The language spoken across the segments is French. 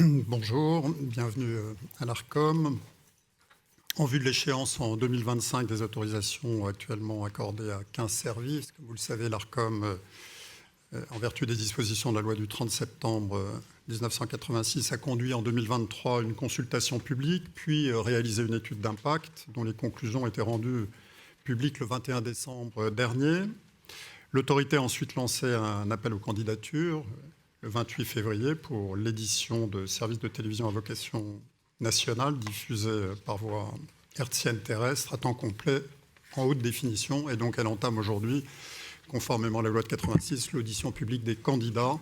Bonjour, bienvenue à l'ARCOM. En vue de l'échéance en 2025 des autorisations actuellement accordées à 15 services, comme vous le savez, l'ARCOM, en vertu des dispositions de la loi du 30 septembre 1986, a conduit en 2023 une consultation publique, puis réalisé une étude d'impact dont les conclusions étaient rendues publiques le 21 décembre dernier. L'autorité a ensuite lancé un appel aux candidatures le 28 février pour l'édition de services de télévision à vocation nationale diffusés par voie hertzienne terrestre à temps complet en haute définition. Et donc elle entame aujourd'hui, conformément à la loi de 86, l'audition publique des candidats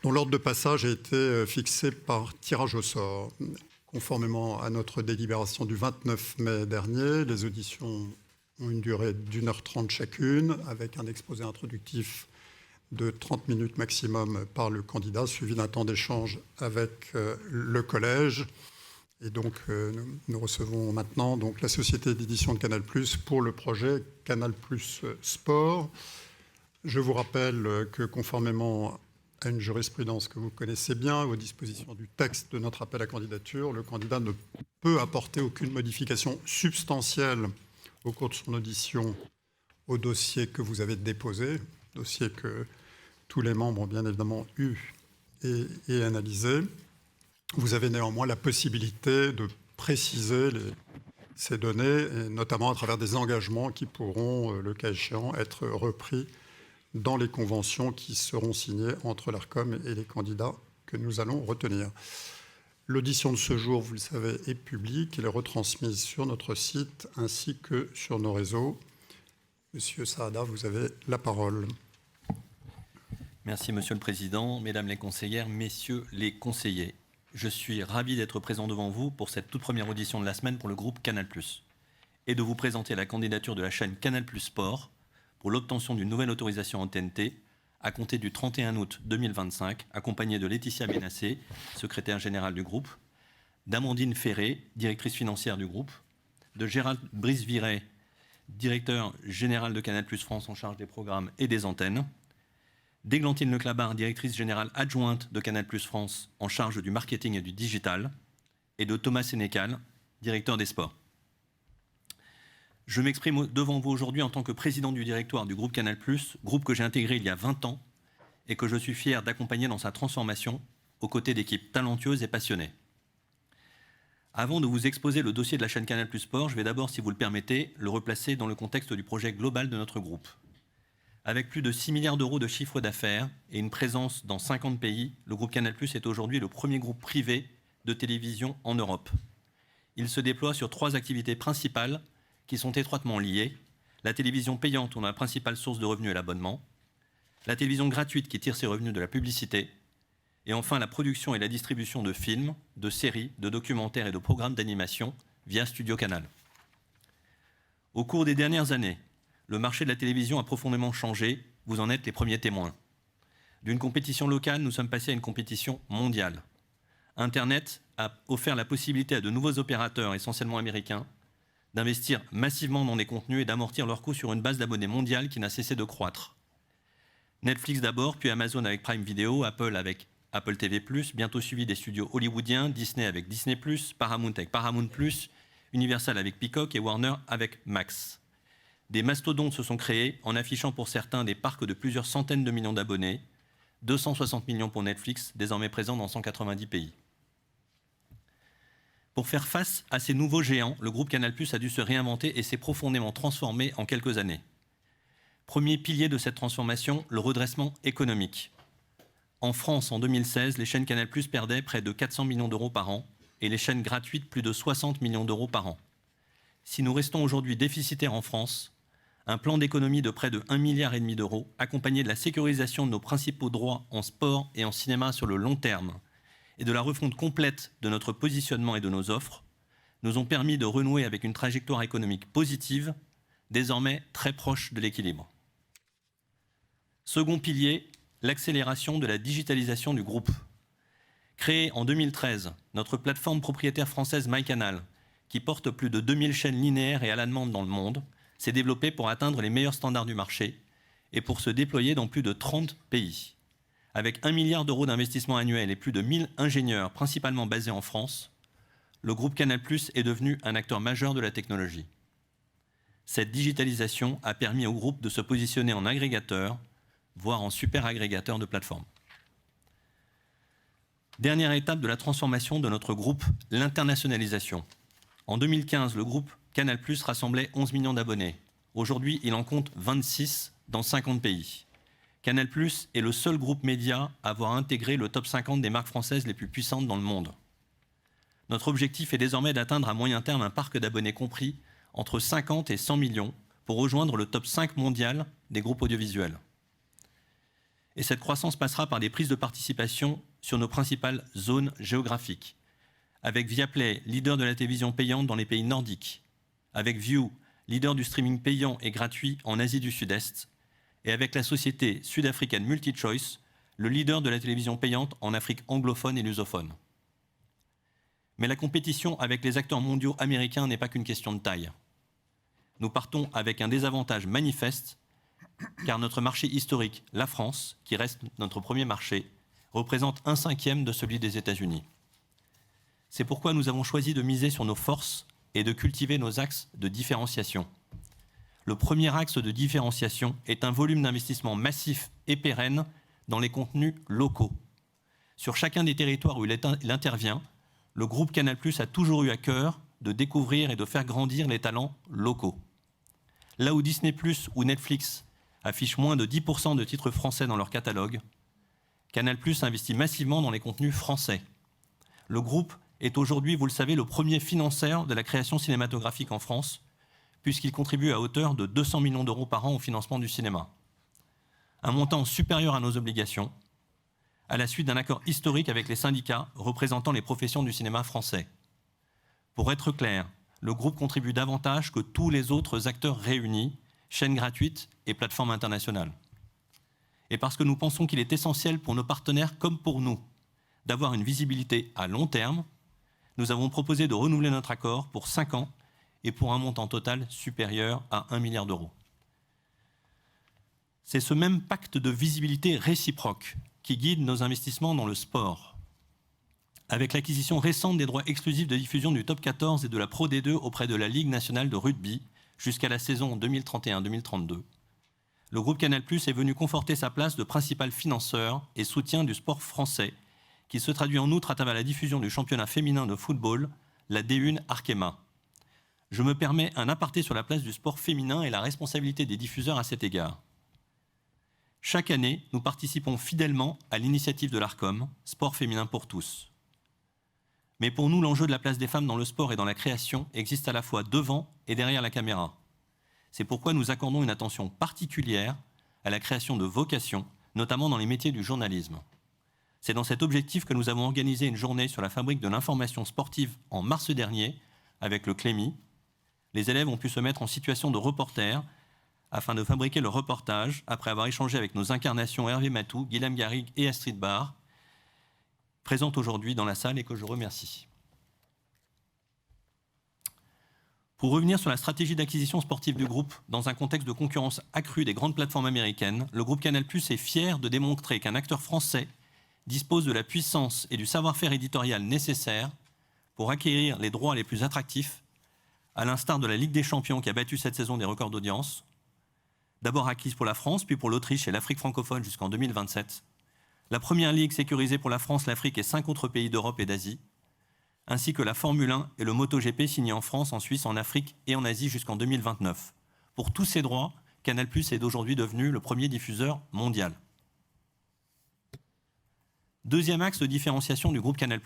dont l'ordre de passage a été fixé par tirage au sort. Conformément à notre délibération du 29 mai dernier, les auditions ont une durée d'1h30 chacune, avec un exposé introductif de 30 minutes maximum par le candidat, suivi d'un temps d'échange avec le collège. Et donc, nous recevons maintenant donc, la société d'édition de Canal+, pour le projet Canal+ Sport. Je vous rappelle que conformément à une jurisprudence que vous connaissez bien, aux dispositions du texte de notre appel à candidature, le candidat ne peut apporter aucune modification substantielle au cours de son audition au dossier que vous avez déposé, dossier que tous les membres ont bien évidemment eu et analysé. Vous avez néanmoins la possibilité de préciser ces données, et notamment à travers des engagements qui pourront, le cas échéant, être repris dans les conventions qui seront signées entre l'ARCOM et les candidats que nous allons retenir. L'audition de ce jour, vous le savez, est publique. Elle est retransmise sur notre site ainsi que sur nos réseaux. Monsieur Saada, vous avez la parole. Merci, Monsieur le Président, Mesdames les conseillères, Messieurs les conseillers. Je suis ravi d'être présent devant vous pour cette toute première audition de la semaine pour le groupe Canal+, et de vous présenter la candidature de la chaîne Canal+ Sport pour l'obtention d'une nouvelle autorisation en TNT à compter du 31 août 2025, accompagnée de Laetitia Bennassé, secrétaire générale du groupe, d'Amandine Ferré, directrice financière du groupe, de Gérald Brice-Viret, directeur général de Canal+ France en charge des programmes et des antennes, d'Églantine Leclabar, directrice générale adjointe de Canal+ France en charge du marketing et du digital, et de Thomas Sénécal, directeur des sports. Je m'exprime devant vous aujourd'hui en tant que président du directoire du groupe Canal+, groupe que j'ai intégré il y a 20 ans et que je suis fier d'accompagner dans sa transformation aux côtés d'équipes talentueuses et passionnées. Avant de vous exposer le dossier de la chaîne Canal+ Sport, je vais d'abord, si vous le permettez, le replacer dans le contexte du projet global de notre groupe. Avec plus de 6 milliards d'euros de chiffre d'affaires et une présence dans 50 pays, le groupe Canal+ est aujourd'hui le premier groupe privé de télévision en Europe. Il se déploie sur 3 activités principales qui sont étroitement liées. La télévision payante, dont la principale source de revenus est l'abonnement. La télévision gratuite qui tire ses revenus de la publicité. Et enfin, la production et la distribution de films, de séries, de documentaires et de programmes d'animation via Studio Canal. Au cours des dernières années, le marché de la télévision a profondément changé, vous en êtes les premiers témoins. D'une compétition locale, nous sommes passés à une compétition mondiale. Internet a offert la possibilité à de nouveaux opérateurs, essentiellement américains, d'investir massivement dans des contenus et d'amortir leurs coûts sur une base d'abonnés mondiale qui n'a cessé de croître. Netflix d'abord, puis Amazon avec Prime Video, Apple avec Apple TV+, bientôt suivi des studios hollywoodiens, Disney avec Disney+, Paramount avec Paramount+, Universal avec Peacock et Warner avec Max. Des mastodontes se sont créés en affichant pour certains des parcs de plusieurs centaines de millions d'abonnés, 260 millions pour Netflix, désormais présent dans 190 pays. Pour faire face à ces nouveaux géants, le groupe Canal+ a dû se réinventer et s'est profondément transformé en quelques années. Premier pilier de cette transformation, le redressement économique. En France, en 2016, les chaînes Canal+ perdaient près de 400 millions d'euros par an et les chaînes gratuites plus de 60 millions d'euros par an. Si nous restons aujourd'hui déficitaires en France, un plan d'économie de près de 1,5 milliard d'euros, accompagné de la sécurisation de nos principaux droits en sport et en cinéma sur le long terme, et de la refonte complète de notre positionnement et de nos offres, nous ont permis de renouer avec une trajectoire économique positive, désormais très proche de l'équilibre. Second pilier, l'accélération de la digitalisation du groupe. Créée en 2013, notre plateforme propriétaire française MyCanal, qui porte plus de 2000 chaînes linéaires et à la demande dans le monde, s'est développée pour atteindre les meilleurs standards du marché et pour se déployer dans plus de 30 pays. Avec 1 milliard d'euros d'investissement annuel et plus de 1000 ingénieurs, principalement basés en France, le groupe Canal+ est devenu un acteur majeur de la technologie. Cette digitalisation a permis au groupe de se positionner en agrégateur, voire en super agrégateur de plateformes. Dernière étape de la transformation de notre groupe, l'internationalisation. En 2015, le groupe Canal+ rassemblait 11 millions d'abonnés. Aujourd'hui, il en compte 26 dans 50 pays. Canal+ est le seul groupe média à avoir intégré le top 50 des marques françaises les plus puissantes dans le monde. Notre objectif est désormais d'atteindre à moyen terme un parc d'abonnés compris entre 50 et 100 millions pour rejoindre le top 5 mondial des groupes audiovisuels. Et cette croissance passera par des prises de participation sur nos principales zones géographiques, avec Viaplay, leader de la télévision payante dans les pays nordiques, avec Viu, leader du streaming payant et gratuit en Asie du Sud-Est, et avec la société sud-africaine MultiChoice, le leader de la télévision payante en Afrique anglophone et lusophone. Mais la compétition avec les acteurs mondiaux américains n'est pas qu'une question de taille. Nous partons avec un désavantage manifeste, car notre marché historique, la France, qui reste notre premier marché, représente 1/5 de celui des États-Unis. C'est pourquoi nous avons choisi de miser sur nos forces et de cultiver nos axes de différenciation. Le premier axe de différenciation est un volume d'investissement massif et pérenne dans les contenus locaux. Sur chacun des territoires où il intervient, le groupe Canal+ a toujours eu à cœur de découvrir et de faire grandir les talents locaux. Là où Disney+ ou Netflix affichent moins de 10% de titres français dans leur catalogue, Canal+ investit massivement dans les contenus français. Le groupe est aujourd'hui, vous le savez, le premier financeur de la création cinématographique en France, puisqu'il contribue à hauteur de 200 millions d'euros par an au financement du cinéma. Un montant supérieur à nos obligations, à la suite d'un accord historique avec les syndicats représentant les professions du cinéma français. Pour être clair, le groupe contribue davantage que tous les autres acteurs réunis, chaînes gratuites et plateformes internationales. Et parce que nous pensons qu'il est essentiel pour nos partenaires comme pour nous d'avoir une visibilité à long terme, nous avons proposé de renouveler notre accord pour 5 ans et pour un montant total supérieur à 1 milliard d'euros. C'est ce même pacte de visibilité réciproque qui guide nos investissements dans le sport. Avec l'acquisition récente des droits exclusifs de diffusion du Top 14 et de la Pro D2 auprès de la Ligue nationale de rugby jusqu'à la saison 2031-2032, le groupe Canal+ est venu conforter sa place de principal financeur et soutien du sport français, qui se traduit en outre à travers la diffusion du championnat féminin de football, la D1 Arkema. Je me permets un aparté sur la place du sport féminin et la responsabilité des diffuseurs à cet égard. Chaque année, nous participons fidèlement à l'initiative de l'Arcom, Sport féminin pour tous. Mais pour nous, l'enjeu de la place des femmes dans le sport et dans la création existe à la fois devant et derrière la caméra. C'est pourquoi nous accordons une attention particulière à la création de vocations, notamment dans les métiers du journalisme. C'est dans cet objectif que nous avons organisé une journée sur la fabrique de l'information sportive en mars dernier avec le Clémy. Les élèves ont pu se mettre en situation de reporter afin de fabriquer le reportage après avoir échangé avec nos incarnations Hervé Matou, Guilhem Garrigue et Astrid Barr, présentes aujourd'hui dans la salle et que je remercie. Pour revenir sur la stratégie d'acquisition sportive du groupe, dans un contexte de concurrence accrue des grandes plateformes américaines, le groupe Canal+ est fier de démontrer qu'un acteur français dispose de la puissance et du savoir-faire éditorial nécessaires pour acquérir les droits les plus attractifs, à l'instar de la Ligue des Champions qui a battu cette saison des records d'audience, d'abord acquise pour la France, puis pour l'Autriche et l'Afrique francophone jusqu'en 2027, la première ligue sécurisée pour la France, l'Afrique et 5 autres pays d'Europe et d'Asie, ainsi que la Formule 1 et le MotoGP signés en France, en Suisse, en Afrique et en Asie jusqu'en 2029. Pour tous ces droits, Canal+ est aujourd'hui devenu le premier diffuseur mondial. Deuxième axe de différenciation du groupe Canal+,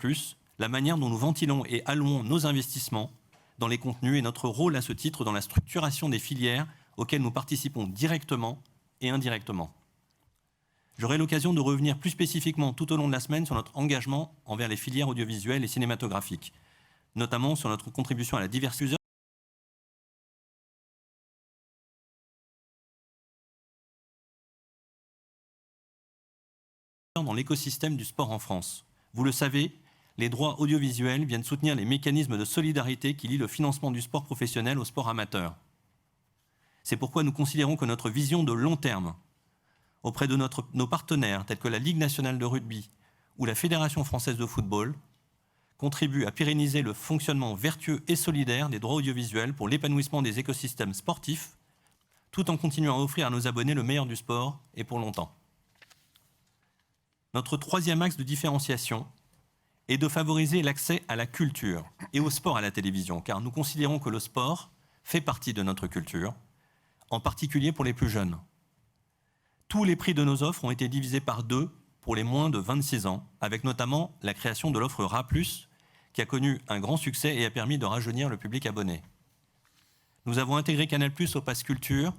la manière dont nous ventilons et allouons nos investissements dans les contenus et notre rôle à ce titre dans la structuration des filières auxquelles nous participons directement et indirectement. J'aurai l'occasion de revenir plus spécifiquement tout au long de la semaine sur notre engagement envers les filières audiovisuelles et cinématographiques, notamment sur notre contribution à la diversité dans l'écosystème du sport en France. Vous le savez, les droits audiovisuels viennent soutenir les mécanismes de solidarité qui lient le financement du sport professionnel au sport amateur. C'est pourquoi nous considérons que notre vision de long terme, auprès de nos partenaires tels que la Ligue nationale de rugby ou la Fédération française de football, contribue à pérenniser le fonctionnement vertueux et solidaire des droits audiovisuels pour l'épanouissement des écosystèmes sportifs, tout en continuant à offrir à nos abonnés le meilleur du sport et pour longtemps. Notre troisième axe de différenciation est de favoriser l'accès à la culture et au sport à la télévision, car nous considérons que le sport fait partie de notre culture, en particulier pour les plus jeunes. Tous les prix de nos offres ont été divisés par 2 pour les moins de 26 ans, avec notamment la création de l'offre RA+, qui a connu un grand succès et a permis de rajeunir le public abonné. Nous avons intégré Canal+ au Pass Culture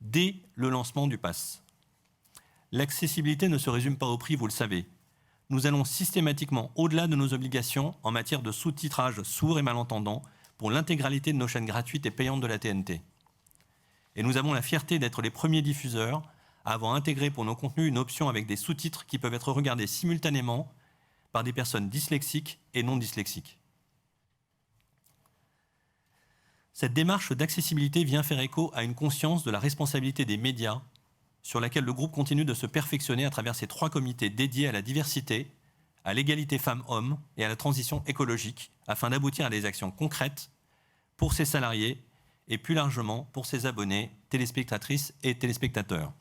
dès le lancement du Pass. L'accessibilité ne se résume pas au prix, vous le savez. Nous allons systématiquement au-delà de nos obligations en matière de sous-titrage sourds et malentendants pour l'intégralité de nos chaînes gratuites et payantes de la TNT. Et nous avons la fierté d'être les premiers diffuseurs à avoir intégré pour nos contenus une option avec des sous-titres qui peuvent être regardés simultanément par des personnes dyslexiques et non dyslexiques. Cette démarche d'accessibilité vient faire écho à une conscience de la responsabilité des médias sur laquelle le groupe continue de se perfectionner à travers ses 3 comités dédiés à la diversité, à l'égalité femmes-hommes et à la transition écologique, afin d'aboutir à des actions concrètes pour ses salariés et plus largement pour ses abonnés, téléspectatrices et téléspectateurs.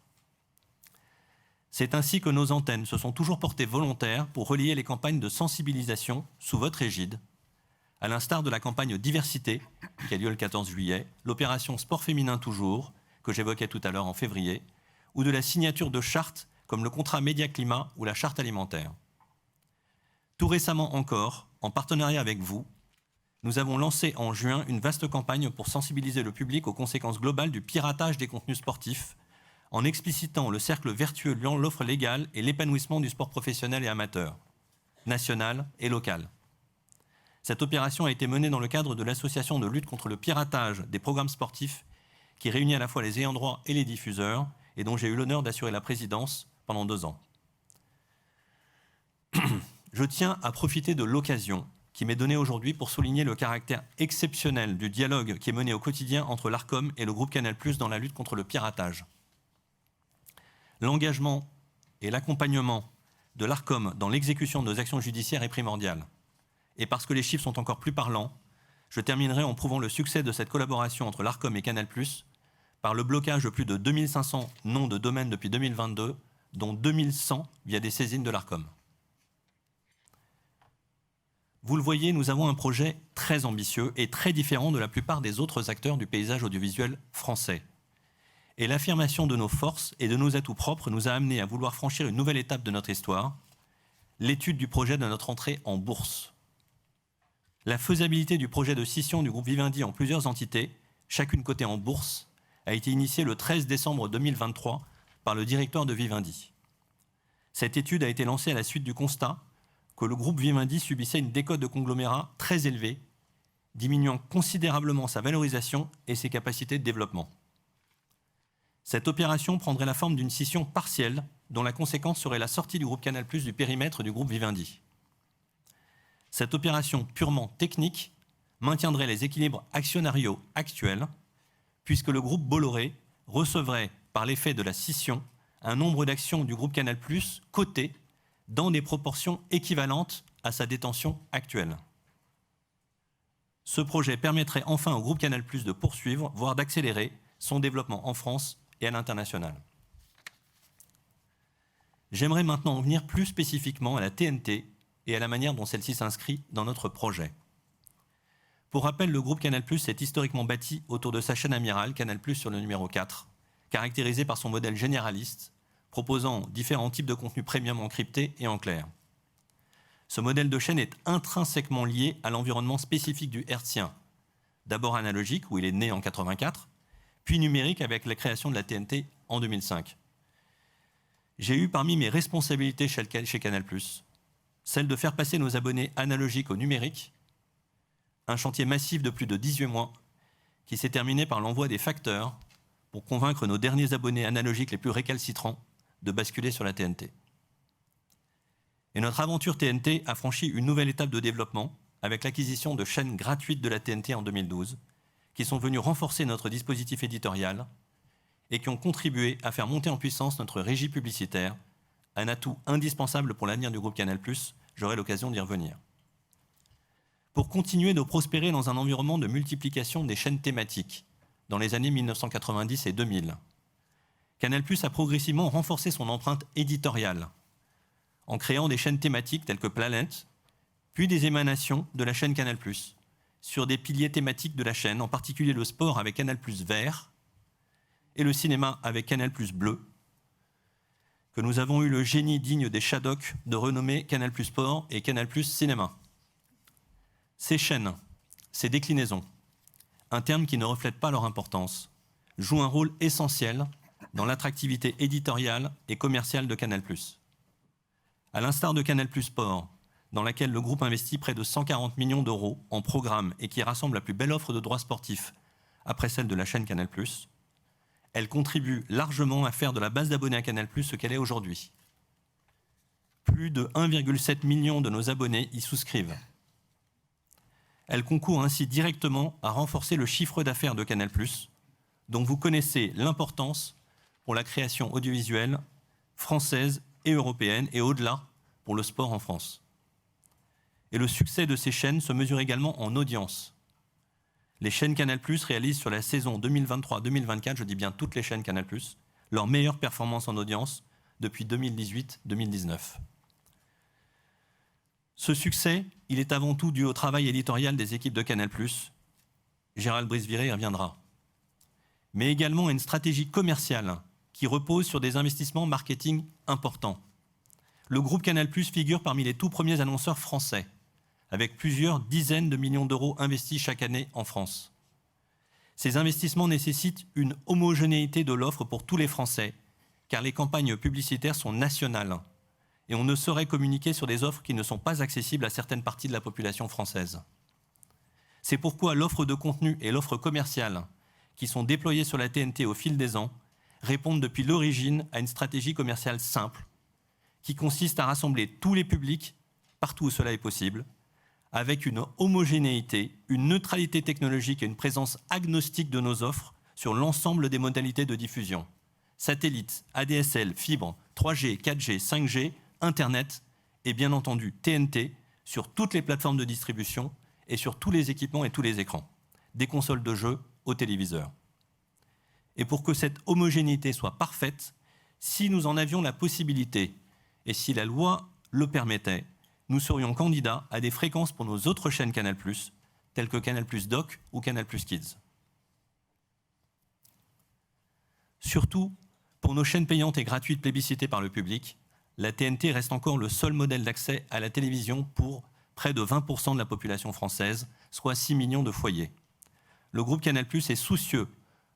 C'est ainsi que nos antennes se sont toujours portées volontaires pour relier les campagnes de sensibilisation sous votre égide, à l'instar de la campagne Diversité, qui a lieu le 14 juillet, l'opération Sport féminin toujours, que j'évoquais tout à l'heure en février, ou de la signature de chartes comme le contrat Média-Climat ou la charte alimentaire. Tout récemment encore, en partenariat avec vous, nous avons lancé en juin une vaste campagne pour sensibiliser le public aux conséquences globales du piratage des contenus sportifs, en explicitant le cercle vertueux liant l'offre légale et l'épanouissement du sport professionnel et amateur, national et local. Cette opération a été menée dans le cadre de l'association de lutte contre le piratage des programmes sportifs qui réunit à la fois les ayants droit et les diffuseurs et dont j'ai eu l'honneur d'assurer la présidence pendant 2 ans. Je tiens à profiter de l'occasion qui m'est donnée aujourd'hui pour souligner le caractère exceptionnel du dialogue qui est mené au quotidien entre l'Arcom et le groupe Canal+ dans la lutte contre le piratage. L'engagement et l'accompagnement de l'Arcom dans l'exécution de nos actions judiciaires est primordial. Et parce que les chiffres sont encore plus parlants, je terminerai en prouvant le succès de cette collaboration entre l'Arcom et Canal+, par le blocage de plus de 2500 noms de domaines depuis 2022, dont 2100 via des saisines de l'Arcom. Vous le voyez, nous avons un projet très ambitieux et très différent de la plupart des autres acteurs du paysage audiovisuel français. Et l'affirmation de nos forces et de nos atouts propres nous a amenés à vouloir franchir une nouvelle étape de notre histoire, l'étude du projet de notre entrée en bourse. La faisabilité du projet de scission du groupe Vivendi en plusieurs entités, chacune cotée en bourse, a été initiée le 13 décembre 2023 par le directeur de Vivendi. Cette étude a été lancée à la suite du constat que le groupe Vivendi subissait une décote de conglomérat très élevée, diminuant considérablement sa valorisation et ses capacités de développement. Cette opération prendrait la forme d'une scission partielle dont la conséquence serait la sortie du groupe Canal+ du périmètre du groupe Vivendi. Cette opération purement technique maintiendrait les équilibres actionnariaux actuels puisque le groupe Bolloré recevrait, par l'effet de la scission, un nombre d'actions du groupe Canal+ cotées dans des proportions équivalentes à sa détention actuelle. Ce projet permettrait enfin au groupe Canal+ de poursuivre, voire d'accélérer, son développement en France et à l'international. J'aimerais maintenant en venir plus spécifiquement à la TNT et à la manière dont celle-ci s'inscrit dans notre projet. Pour rappel, le groupe Canal+ s'est historiquement bâti autour de sa chaîne Amiral, Canal+ sur le numéro 4, caractérisé par son modèle généraliste, proposant différents types de contenus premium encryptés et en clair. Ce modèle de chaîne est intrinsèquement lié à l'environnement spécifique du hertzien, d'abord analogique, où il est né en 1984, puis numérique avec la création de la TNT en 2005. J'ai eu parmi mes responsabilités chez Canal+, celle de faire passer nos abonnés analogiques au numérique, un chantier massif de plus de 18 mois qui s'est terminé par l'envoi des facteurs pour convaincre nos derniers abonnés analogiques les plus récalcitrants de basculer sur la TNT. Et notre aventure TNT a franchi une nouvelle étape de développement avec l'acquisition de chaînes gratuites de la TNT en 2012 qui sont venues renforcer notre dispositif éditorial et qui ont contribué à faire monter en puissance notre régie publicitaire, un atout indispensable pour l'avenir du groupe Canal+, j'aurai l'occasion d'y revenir. Pour continuer de prospérer dans un environnement de multiplication des chaînes thématiques, dans les années 1990 et 2000, Canal+ a progressivement renforcé son empreinte éditoriale, en créant des chaînes thématiques telles que Planète, puis des émanations de la chaîne Canal+, sur des piliers thématiques de la chaîne, en particulier le sport avec Canal+ Vert et le cinéma avec Canal+ Bleu, que nous avons eu le génie digne des Shadocks de renommer Canal+ Sport et Canal+ Cinéma. Ces chaînes, ces déclinaisons, un terme qui ne reflète pas leur importance, jouent un rôle essentiel dans l'attractivité éditoriale et commerciale de Canal+. À l'instar de Canal+ Sport, dans laquelle le groupe investit près de 140 millions d'euros en programme et qui rassemble la plus belle offre de droits sportifs après celle de la chaîne Canal+, elle contribue largement à faire de la base d'abonnés à Canal+ ce qu'elle est aujourd'hui. Plus de 1,7 million de nos abonnés y souscrivent. Elle concourt ainsi directement à renforcer le chiffre d'affaires de Canal+, dont vous connaissez l'importance pour la création audiovisuelle française et européenne, et au-delà, pour le sport en France. Et le succès de ces chaînes se mesure également en audience. Les chaînes Canal+ réalisent sur la saison 2023-2024, je dis bien toutes les chaînes Canal+, leur meilleure performance en audience depuis 2018-2019. Ce succès, il est avant tout dû au travail éditorial des équipes de Canal+, Gérald Brisviré y reviendra, mais également à une stratégie commerciale qui repose sur des investissements marketing importants. Le groupe Canal+ figure parmi les tout premiers annonceurs français, avec plusieurs dizaines de millions d'euros investis chaque année en France. Ces investissements nécessitent une homogénéité de l'offre pour tous les Français, car les campagnes publicitaires sont nationales et on ne saurait communiquer sur des offres qui ne sont pas accessibles à certaines parties de la population française. C'est pourquoi l'offre de contenu et l'offre commerciale, qui sont déployées sur la TNT au fil des ans, répondent depuis l'origine à une stratégie commerciale simple, qui consiste à rassembler tous les publics, partout où cela est possible, avec une homogénéité, une neutralité technologique et une présence agnostique de nos offres sur l'ensemble des modalités de diffusion. Satellite, ADSL, fibre, 3G, 4G, 5G, Internet et bien entendu TNT sur toutes les plateformes de distribution et sur tous les équipements et tous les écrans, des consoles de jeux aux téléviseurs. Et pour que cette homogénéité soit parfaite, si nous en avions la possibilité et si la loi le permettait, nous serions candidats à des fréquences pour nos autres chaînes Canal+, telles que Canal+ Doc ou Canal+ Kids. Surtout, pour nos chaînes payantes et gratuites plébiscitées par le public, la TNT reste encore le seul modèle d'accès à la télévision pour près de 20% de la population française, soit 6 millions de foyers. Le groupe Canal+ est soucieux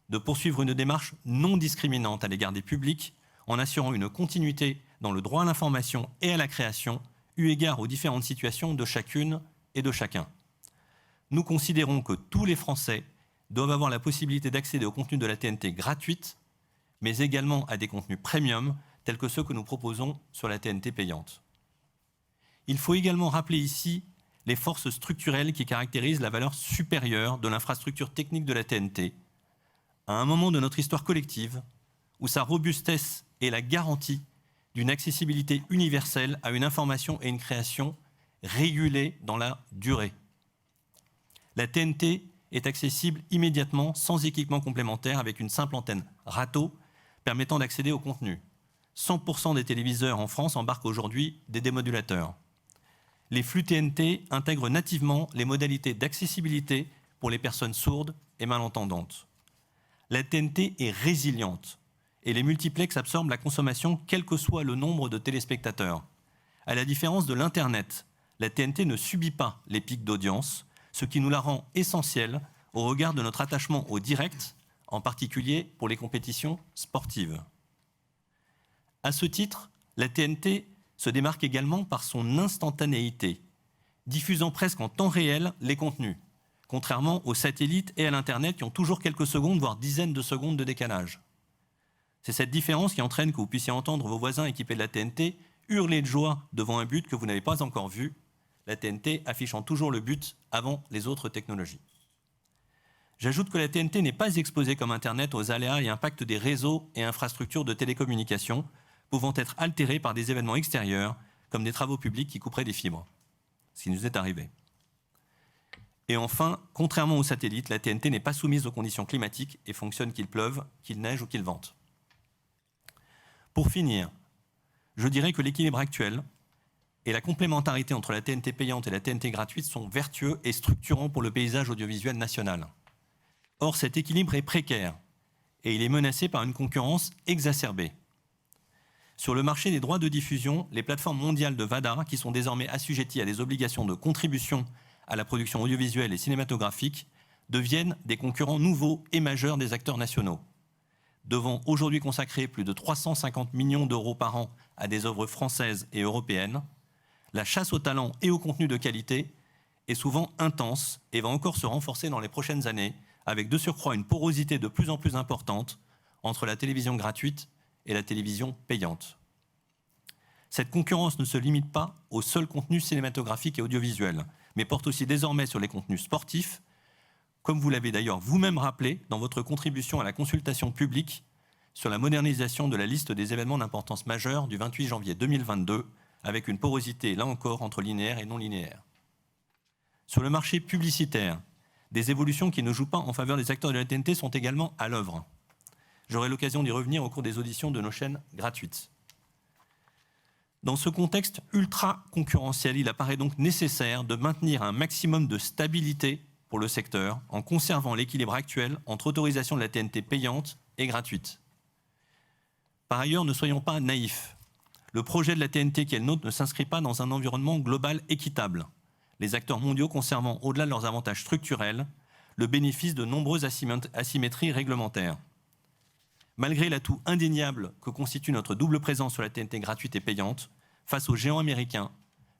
de poursuivre une démarche non discriminante à l'égard des publics en assurant une continuité dans le droit à l'information et à la création, eu égard aux différentes situations de chacune et de chacun. Nous considérons que tous les Français doivent avoir la possibilité d'accéder au contenu de la TNT gratuite, mais également à des contenus premium, tels que ceux que nous proposons sur la TNT payante. Il faut également rappeler ici les forces structurelles qui caractérisent la valeur supérieure de l'infrastructure technique de la TNT, à un moment de notre histoire collective où sa robustesse est la garantie d'une accessibilité universelle à une information et une création régulée dans la durée. La TNT est accessible immédiatement, sans équipement complémentaire, avec une simple antenne râteau permettant d'accéder au contenu. 100% des téléviseurs en France embarquent aujourd'hui des démodulateurs. Les flux TNT intègrent nativement les modalités d'accessibilité pour les personnes sourdes et malentendantes. La TNT est résiliente et les multiplexes absorbent la consommation quel que soit le nombre de téléspectateurs. À la différence de l'Internet, la TNT ne subit pas les pics d'audience, ce qui nous la rend essentielle au regard de notre attachement au direct, en particulier pour les compétitions sportives. À ce titre, la TNT se démarque également par son instantanéité, diffusant presque en temps réel les contenus, contrairement aux satellites et à l'Internet qui ont toujours quelques secondes, voire dizaines de secondes de décalage. C'est cette différence qui entraîne que vous puissiez entendre vos voisins équipés de la TNT hurler de joie devant un but que vous n'avez pas encore vu, la TNT affichant toujours le but avant les autres technologies. J'ajoute que la TNT n'est pas exposée comme Internet aux aléas et impacts des réseaux et infrastructures de télécommunications, pouvant être altérés par des événements extérieurs, comme des travaux publics qui couperaient des fibres, ce qui nous est arrivé. Et enfin, contrairement aux satellites, la TNT n'est pas soumise aux conditions climatiques et fonctionne qu'il pleuve, qu'il neige ou qu'il vente. Pour finir, je dirais que l'équilibre actuel et la complémentarité entre la TNT payante et la TNT gratuite sont vertueux et structurants pour le paysage audiovisuel national. Or, cet équilibre est précaire et il est menacé par une concurrence exacerbée. Sur le marché des droits de diffusion, les plateformes mondiales de VADA, qui sont désormais assujetties à des obligations de contribution à la production audiovisuelle et cinématographique, deviennent des concurrents nouveaux et majeurs des acteurs nationaux, devant aujourd'hui consacrer plus de 350 millions d'euros par an à des œuvres françaises et européennes. La chasse au talent et au contenu de qualité est souvent intense et va encore se renforcer dans les prochaines années, avec de surcroît une porosité de plus en plus importante entre la télévision gratuite et la télévision payante. Cette concurrence ne se limite pas aux seuls contenus cinématographiques et audiovisuels, mais porte aussi désormais sur les contenus sportifs, comme vous l'avez d'ailleurs vous-même rappelé dans votre contribution à la consultation publique sur la modernisation de la liste des événements d'importance majeure du 28 janvier 2022, avec une porosité, là encore, entre linéaire et non linéaire. Sur le marché publicitaire, des évolutions qui ne jouent pas en faveur des acteurs de la TNT sont également à l'œuvre. J'aurai l'occasion d'y revenir au cours des auditions de nos chaînes gratuites. Dans ce contexte ultra-concurrentiel, il apparaît donc nécessaire de maintenir un maximum de stabilité pour le secteur en conservant l'équilibre actuel entre autorisation de la TNT payante et gratuite. Par ailleurs, ne soyons pas naïfs. Le projet de la TNT qui est le nôtre ne s'inscrit pas dans un environnement global équitable, les acteurs mondiaux conservant, au-delà de leurs avantages structurels, le bénéfice de nombreuses asymétries réglementaires. Malgré l'atout indéniable que constitue notre double présence sur la TNT gratuite et payante, face aux géants américains,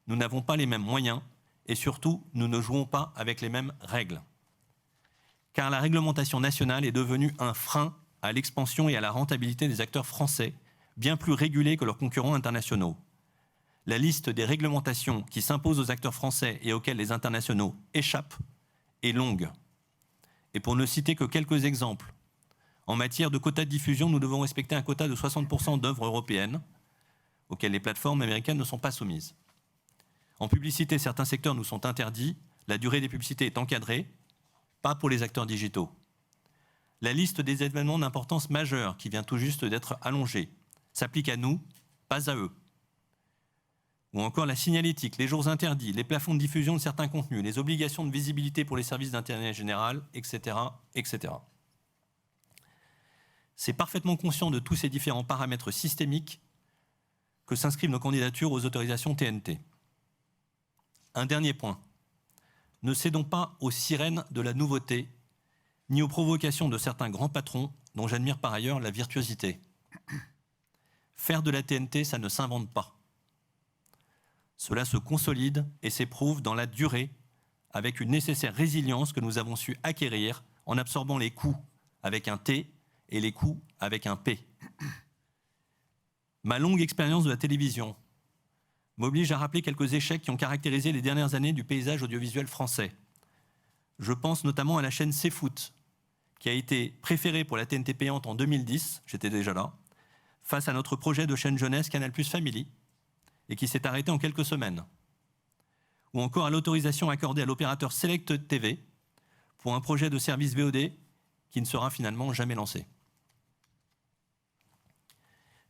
nous n'avons pas les mêmes moyens et surtout, nous ne jouons pas avec les mêmes règles. Car la réglementation nationale est devenue un frein à l'expansion et à la rentabilité des acteurs français, bien plus régulés que leurs concurrents internationaux. La liste des réglementations qui s'imposent aux acteurs français et auxquelles les internationaux échappent est longue. Et pour ne citer que quelques exemples, en matière de quotas de diffusion, nous devons respecter un quota de 60% d'œuvres européennes, auxquelles les plateformes américaines ne sont pas soumises. En publicité, certains secteurs nous sont interdits, la durée des publicités est encadrée, pas pour les acteurs digitaux. La liste des événements d'importance majeure, qui vient tout juste d'être allongée, s'applique à nous, pas à eux. Ou encore la signalétique, les jours interdits, les plafonds de diffusion de certains contenus, les obligations de visibilité pour les services d'intérêt général, etc., etc. C'est parfaitement conscient de tous ces différents paramètres systémiques que s'inscrivent nos candidatures aux autorisations TNT. Un dernier point. Ne cédons pas aux sirènes de la nouveauté, ni aux provocations de certains grands patrons, dont j'admire par ailleurs la virtuosité. Faire de la TNT, ça ne s'invente pas. Cela se consolide et s'éprouve dans la durée, avec une nécessaire résilience que nous avons su acquérir en absorbant les coûts avec un T et les coûts avec un P. Ma longue expérience de la télévision m'oblige à rappeler quelques échecs qui ont caractérisé les dernières années du paysage audiovisuel français. Je pense notamment à la chaîne C-Foot, qui a été préférée pour la TNT payante en 2010, j'étais déjà là, face à notre projet de chaîne jeunesse Canal+ Family, et qui s'est arrêté en quelques semaines. Ou encore à l'autorisation accordée à l'opérateur Select TV pour un projet de service VOD qui ne sera finalement jamais lancé.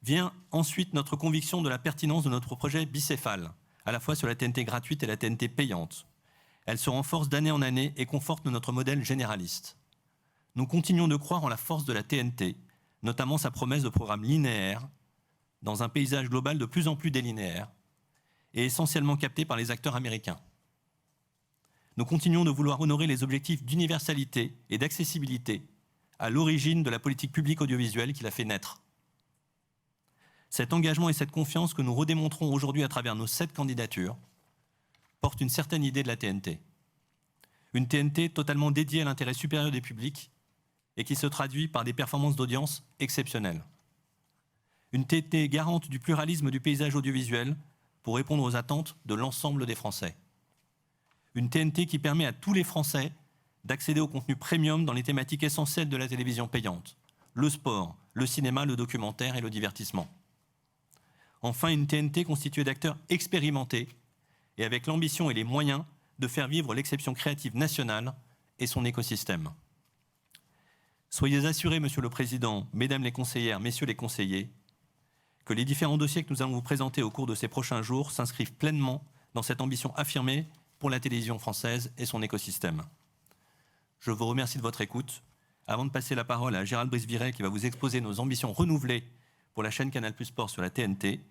Vient ensuite notre conviction de la pertinence de notre projet bicéphale, à la fois sur la TNT gratuite et la TNT payante. Elle se renforce d'année en année et conforte notre modèle généraliste. Nous continuons de croire en la force de la TNT, notamment sa promesse de programme linéaire, dans un paysage global de plus en plus délinéaire et essentiellement capté par les acteurs américains. Nous continuons de vouloir honorer les objectifs d'universalité et d'accessibilité à l'origine de la politique publique audiovisuelle qui l'a fait naître. Cet engagement et cette confiance que nous redémontrons aujourd'hui à travers nos 7 candidatures portent une certaine idée de la TNT. Une TNT totalement dédiée à l'intérêt supérieur des publics et qui se traduit par des performances d'audience exceptionnelles. Une TNT garante du pluralisme du paysage audiovisuel pour répondre aux attentes de l'ensemble des Français. Une TNT qui permet à tous les Français d'accéder au contenu premium dans les thématiques essentielles de la télévision payante, le sport, le cinéma, le documentaire et le divertissement. Enfin, une TNT constituée d'acteurs expérimentés et avec l'ambition et les moyens de faire vivre l'exception créative nationale et son écosystème. Soyez assurés, Monsieur le Président, Mesdames les conseillères, Messieurs les conseillers, que les différents dossiers que nous allons vous présenter au cours de ces prochains jours s'inscrivent pleinement dans cette ambition affirmée pour la télévision française et son écosystème. Je vous remercie de votre écoute. Avant de passer la parole à Gérald Brice-Viret qui va vous exposer nos ambitions renouvelées pour la chaîne Canal+ Sport sur la TNT,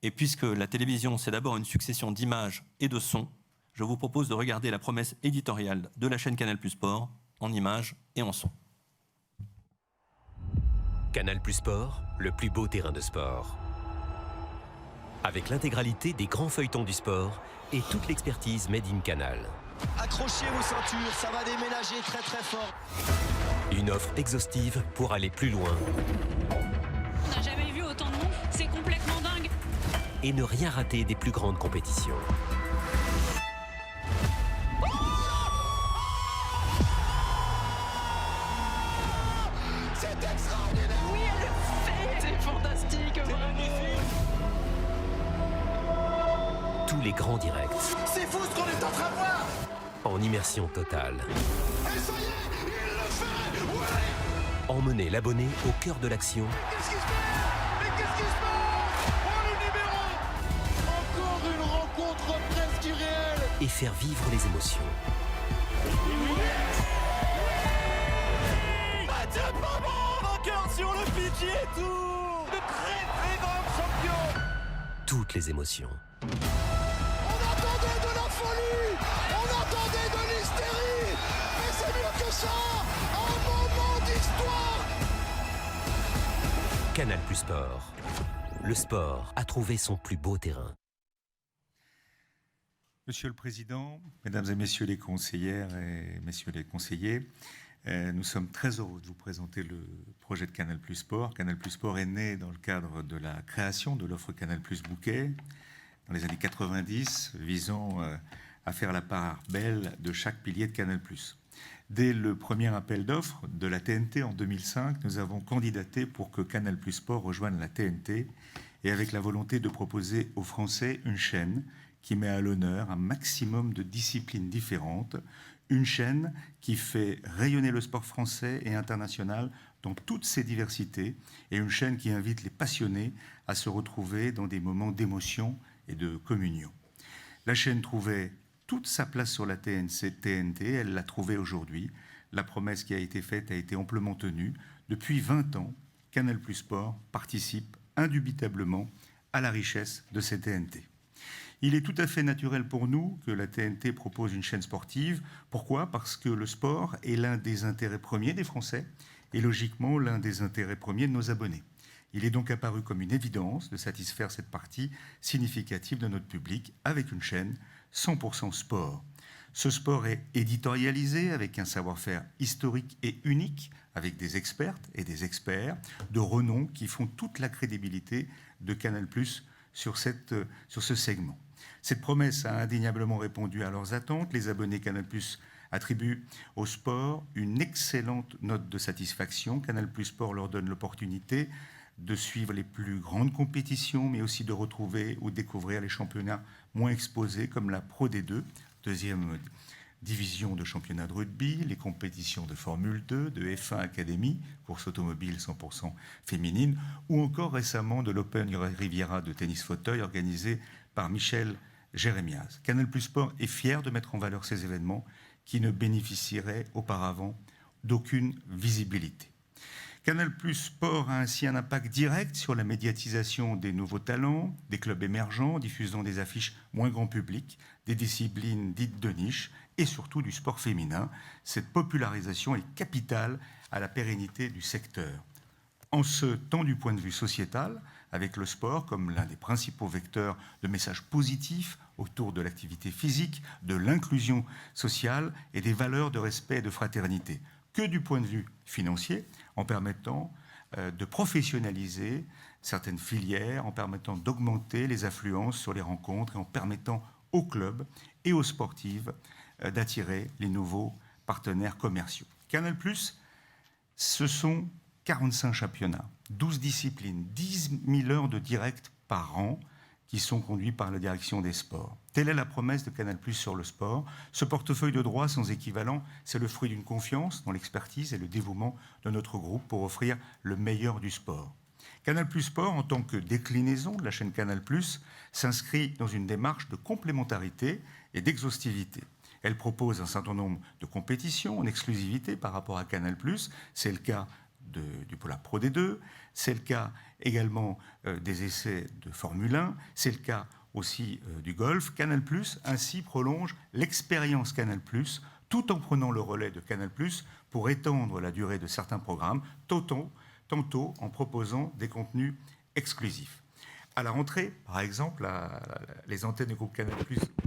et puisque la télévision c'est d'abord une succession d'images et de sons, je vous propose de regarder la promesse éditoriale de la chaîne Canal+ Sport en images et en sons. Canal+ Sport, le plus beau terrain de sport. Avec l'intégralité des grands feuilletons du sport et toute l'expertise Made in Canal. Accrochez vos ceintures, ça va déménager très très fort. Une offre exhaustive pour aller plus loin. On n'a jamais vu autant de monde, c'est complètement dingue. Et ne rien rater des plus grandes compétitions. C'est extraordinaire. Oui, elle le fait, c'est fantastique, vraiment. Tous les grands directs. C'est fou ce qu'on est en train de voir. En immersion totale. Et ça y est, il le fait. Ouais. Emmenez l'abonné au cœur de l'action. Qu'est-ce qui se passe? Mais qu'est-ce qui se passe? Oh le numéro. Encore une rencontre presque irréelle. Et faire vivre les émotions. Mathieu Pavon, vainqueur sur le pied et tout. De très très grands champions. Toutes les émotions. On attendait de la folie. On attendait de l'hystérie. Mais c'est mieux que ça. Un moment d'histoire. Canal+ Sport. Le sport a trouvé son plus beau terrain. Monsieur le Président, Mesdames et Messieurs les conseillères et Messieurs les conseillers, nous sommes très heureux de vous présenter le projet de Canal+ Sport. Canal+ Sport est né dans le cadre de la création de l'offre Canal+ Bouquet dans les années 90, visant à faire la part belle de chaque pilier de Canal+. Dès le premier appel d'offres de la TNT en 2005, nous avons candidaté pour que Canal+ Sport rejoigne la TNT et avec la volonté de proposer aux Français une chaîne qui met à l'honneur un maximum de disciplines différentes, une chaîne qui fait rayonner le sport français et international dans toutes ses diversités et une chaîne qui invite les passionnés à se retrouver dans des moments d'émotion et de communion. La chaîne trouvait toute sa place sur la TNT, elle l'a trouvée aujourd'hui. La promesse qui a été faite a été amplement tenue. Depuis 20 ans, Canal+ Sport participe indubitablement à la richesse de cette TNT. Il est tout à fait naturel pour nous que la TNT propose une chaîne sportive. Pourquoi ? Parce que le sport est l'un des intérêts premiers des Français et logiquement l'un des intérêts premiers de nos abonnés. Il est donc apparu comme une évidence de satisfaire cette partie significative de notre public avec une chaîne 100% sport. Ce sport est éditorialisé avec un savoir-faire historique et unique, avec des expertes et des experts de renom qui font toute la crédibilité de Canal+ sur ce segment. Cette promesse a indéniablement répondu à leurs attentes. Les abonnés Canal+ attribuent au sport une excellente note de satisfaction. Canal+ Sport leur donne l'opportunité de suivre les plus grandes compétitions, mais aussi de retrouver ou découvrir les championnats moins exposés, comme la Pro D2, deuxième division de championnat de rugby, les compétitions de Formule 2, de F1 Academy, course automobile 100% féminine, ou encore récemment de l'Open Riviera de tennis fauteuil organisé par Michel Jérémiaz. Canal+ Sport est fier de mettre en valeur ces événements qui ne bénéficieraient auparavant d'aucune visibilité. Canal+ Sport a ainsi un impact direct sur la médiatisation des nouveaux talents, des clubs émergents, diffusant des affiches moins grand public, des disciplines dites de niche et surtout du sport féminin. Cette popularisation est capitale à la pérennité du secteur. En ce temps du point de vue sociétal, avec le sport comme l'un des principaux vecteurs de messages positifs autour de l'activité physique, de l'inclusion sociale et des valeurs de respect et de fraternité, que du point de vue financier, en permettant de professionnaliser certaines filières, en permettant d'augmenter les affluences sur les rencontres et en permettant aux clubs et aux sportives d'attirer les nouveaux partenaires commerciaux. Canal+, ce sont 45 championnats, 12 disciplines, 10 000 heures de direct par an qui sont conduits par la direction des sports. Telle est la promesse de Canal+ sur le sport. Ce portefeuille de droits sans équivalent, c'est le fruit d'une confiance dans l'expertise et le dévouement de notre groupe pour offrir le meilleur du sport. Canal+ Sport, en tant que déclinaison de la chaîne Canal+, s'inscrit dans une démarche de complémentarité et d'exhaustivité. Elle propose un certain nombre de compétitions en exclusivité par rapport à Canal+. C'est le cas pour la Pro D2, c'est le cas également des essais de Formule 1, c'est le cas aussi du golf. Canal+, ainsi, prolonge l'expérience Canal+, tout en prenant le relais de Canal+, pour étendre la durée de certains programmes, tantôt en proposant des contenus exclusifs. À la rentrée, par exemple, les antennes du groupe Canal+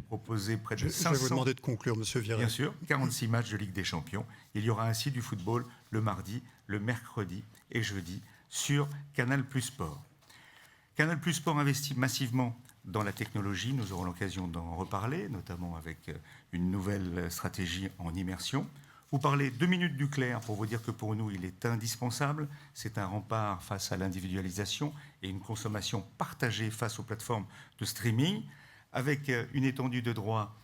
proposaient près de 500... Je vais vous demander de conclure, Monsieur Viret. Bien sûr, 46 matchs de Ligue des Champions. Il y aura ainsi du football le mardi, le mercredi et jeudi sur Canal+ Sport. Canal+ Sport investit massivement dans la technologie. Nous aurons l'occasion d'en reparler, notamment avec une nouvelle stratégie en immersion. Vous parlez 2 minutes du clair pour vous dire que pour nous, il est indispensable. C'est un rempart face à l'individualisation et une consommation partagée face aux plateformes de streaming, avec une étendue de droits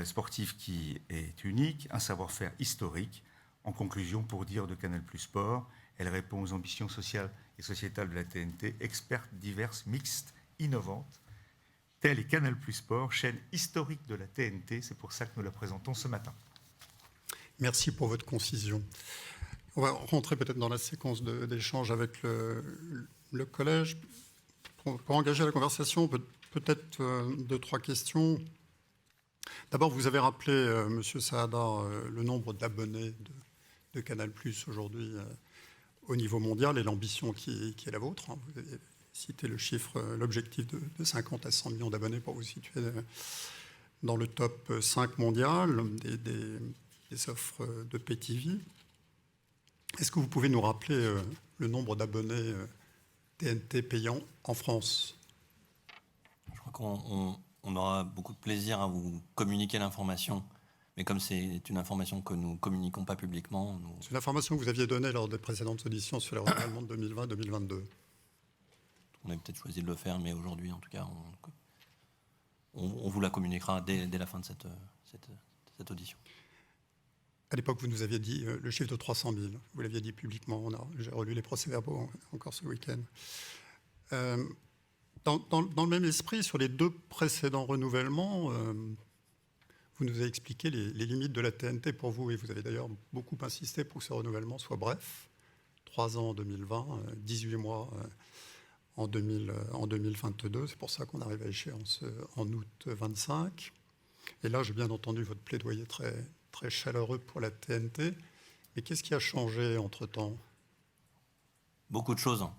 sportifs qui est unique, un savoir-faire historique. En conclusion, pour dire de Canal+ Sport, elle répond aux ambitions sociales et sociétales de la TNT, experte, diverses, mixtes, innovantes. Telle est Canal+ Sport, chaîne historique de la TNT. C'est pour ça que nous la présentons ce matin. Merci pour votre concision. On va rentrer peut-être dans la séquence d'échange avec le collège. Pour engager la conversation, peut-être 2-3 questions. D'abord, vous avez rappelé, Monsieur Saada, le nombre d'abonnés de Canal+ aujourd'hui au niveau mondial et l'ambition qui est la vôtre. Vous avez cité le chiffre, l'objectif de 50 à 100 millions d'abonnés pour vous situer dans le top 5 mondial des offres de pay-TV. Est-ce que vous pouvez nous rappeler le nombre d'abonnés TNT payants en France? Je crois qu'on aura beaucoup de plaisir à vous communiquer l'information, mais comme c'est une information que nous ne communiquons pas publiquement... C'est une information que vous aviez donnée lors des précédentes auditions sur les renouvellements de 2020-2022. On a peut-être choisi de le faire, mais aujourd'hui, en tout cas, on vous la communiquera dès la fin de cette audition. À l'époque, vous nous aviez dit le chiffre de 300 000. Vous l'aviez dit publiquement. J'ai relu les procès-verbaux encore ce week-end. Dans le même esprit, sur les 2 précédents renouvellements, vous nous avez expliqué les limites de la TNT pour vous. Et vous avez d'ailleurs beaucoup insisté pour que ce renouvellement soit bref. 3 ans en 2020, 18 mois en 2022. C'est pour ça qu'on arrive à échéance en août 25. Et là, j'ai bien entendu votre plaidoyer très chaleureux pour la TNT. Mais qu'est-ce qui a changé entre-temps? Beaucoup de choses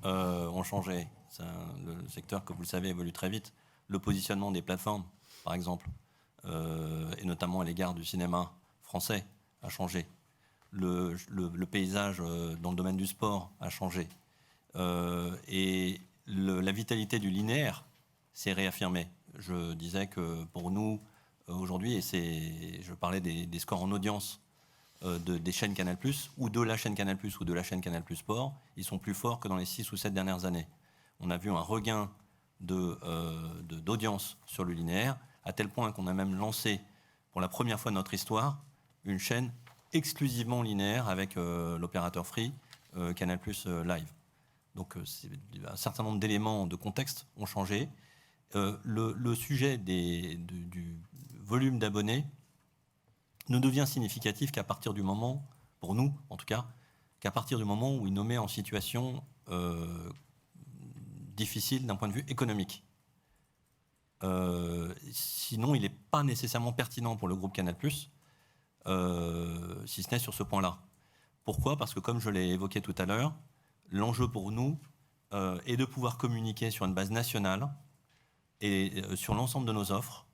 ont changé. Le secteur, comme vous le savez, évolue très vite. Le positionnement des plateformes, par exemple, et notamment à l'égard du cinéma français, a changé. Le paysage dans le domaine du sport a changé. Et la vitalité du linéaire s'est réaffirmée. Je disais que pour nous, aujourd'hui, et je parlais des scores en audience des chaînes Canal+, ou de la chaîne Canal+, ou de la chaîne Canal+ Sport, ils sont plus forts que dans les 6 ou 7 dernières années. On a vu un regain d'audience sur le linéaire, à tel point qu'on a même lancé, pour la première fois de notre histoire, une chaîne exclusivement linéaire avec l'opérateur Free, Canal+ Live. Donc un certain nombre d'éléments de contexte ont changé. Le sujet du volume d'abonnés ne devient significatif qu'à partir du moment, pour nous en tout cas, qu'à partir du moment où il nous met en situation difficile d'un point de vue économique. Sinon, il n'est pas nécessairement pertinent pour le groupe Canal+, si ce n'est sur ce point-là. Pourquoi ? Parce que, comme je l'ai évoqué tout à l'heure, l'enjeu pour nous est de pouvoir communiquer sur une base nationale et sur l'ensemble de nos offres,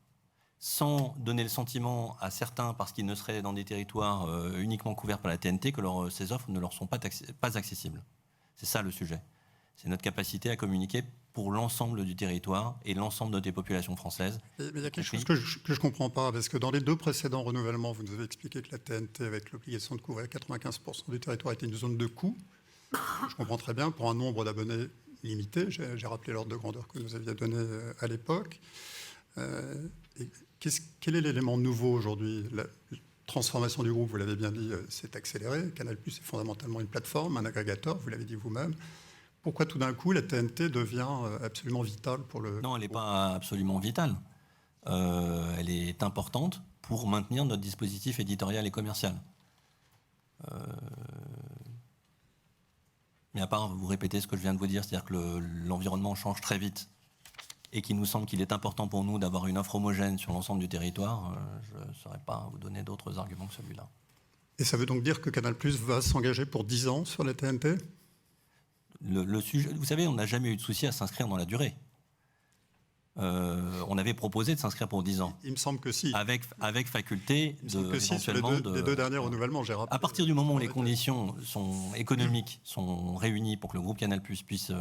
sans donner le sentiment à certains, parce qu'ils ne seraient dans des territoires uniquement couverts par la TNT, que ces offres ne leur sont pas accessibles. C'est ça le sujet. C'est notre capacité à communiquer pour l'ensemble du territoire et l'ensemble des populations françaises. Mais il y a quelque chose que je ne comprends pas, parce que dans les 2 précédents renouvellements, vous nous avez expliqué que la TNT, avec l'obligation de couvrir 95% du territoire, était une zone de coût. Je comprends très bien, pour un nombre d'abonnés limité. J'ai rappelé l'ordre de grandeur que vous aviez donné à l'époque. Quel est l'élément nouveau aujourd'hui ? La transformation du groupe, vous l'avez bien dit, s'est accélérée. Canal+ est fondamentalement une plateforme, un agrégateur, vous l'avez dit vous-même. Pourquoi tout d'un coup la TNT devient absolument vitale pour le... Non, elle n'est pas absolument vitale. Elle est importante pour maintenir notre dispositif éditorial et commercial. Mais à part vous répéter ce que je viens de vous dire, c'est-à-dire que l'environnement change très vite et qu'il nous semble qu'il est important pour nous d'avoir une offre homogène sur l'ensemble du territoire, je ne saurais pas vous donner d'autres arguments que celui-là. Et ça veut donc dire que Canal+ va s'engager pour 10 ans sur la TNT ? Le sujet, vous savez, on n'a jamais eu de souci à s'inscrire dans la durée. On avait proposé de s'inscrire pour 10 ans. Il me semble que si. Avec faculté Il me semble que si, sur les deux derniers renouvellements, j'ai rappelé. À partir du moment où les conditions économiques sont réunies pour que le groupe Canal+ puisse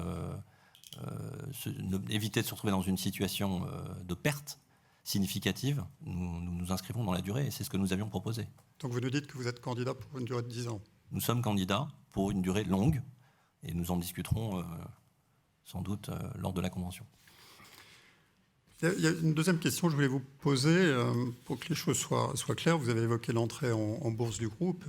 éviter de se retrouver dans une situation de perte significative, nous nous inscrivons dans la durée et c'est ce que nous avions proposé. Donc vous nous dites que vous êtes candidat pour une durée de 10 ans. Nous sommes candidats pour une durée longue et nous en discuterons sans doute lors de la convention. Il y a une deuxième question que je voulais vous poser pour que les choses soient claires. Vous avez évoqué l'entrée en bourse du groupe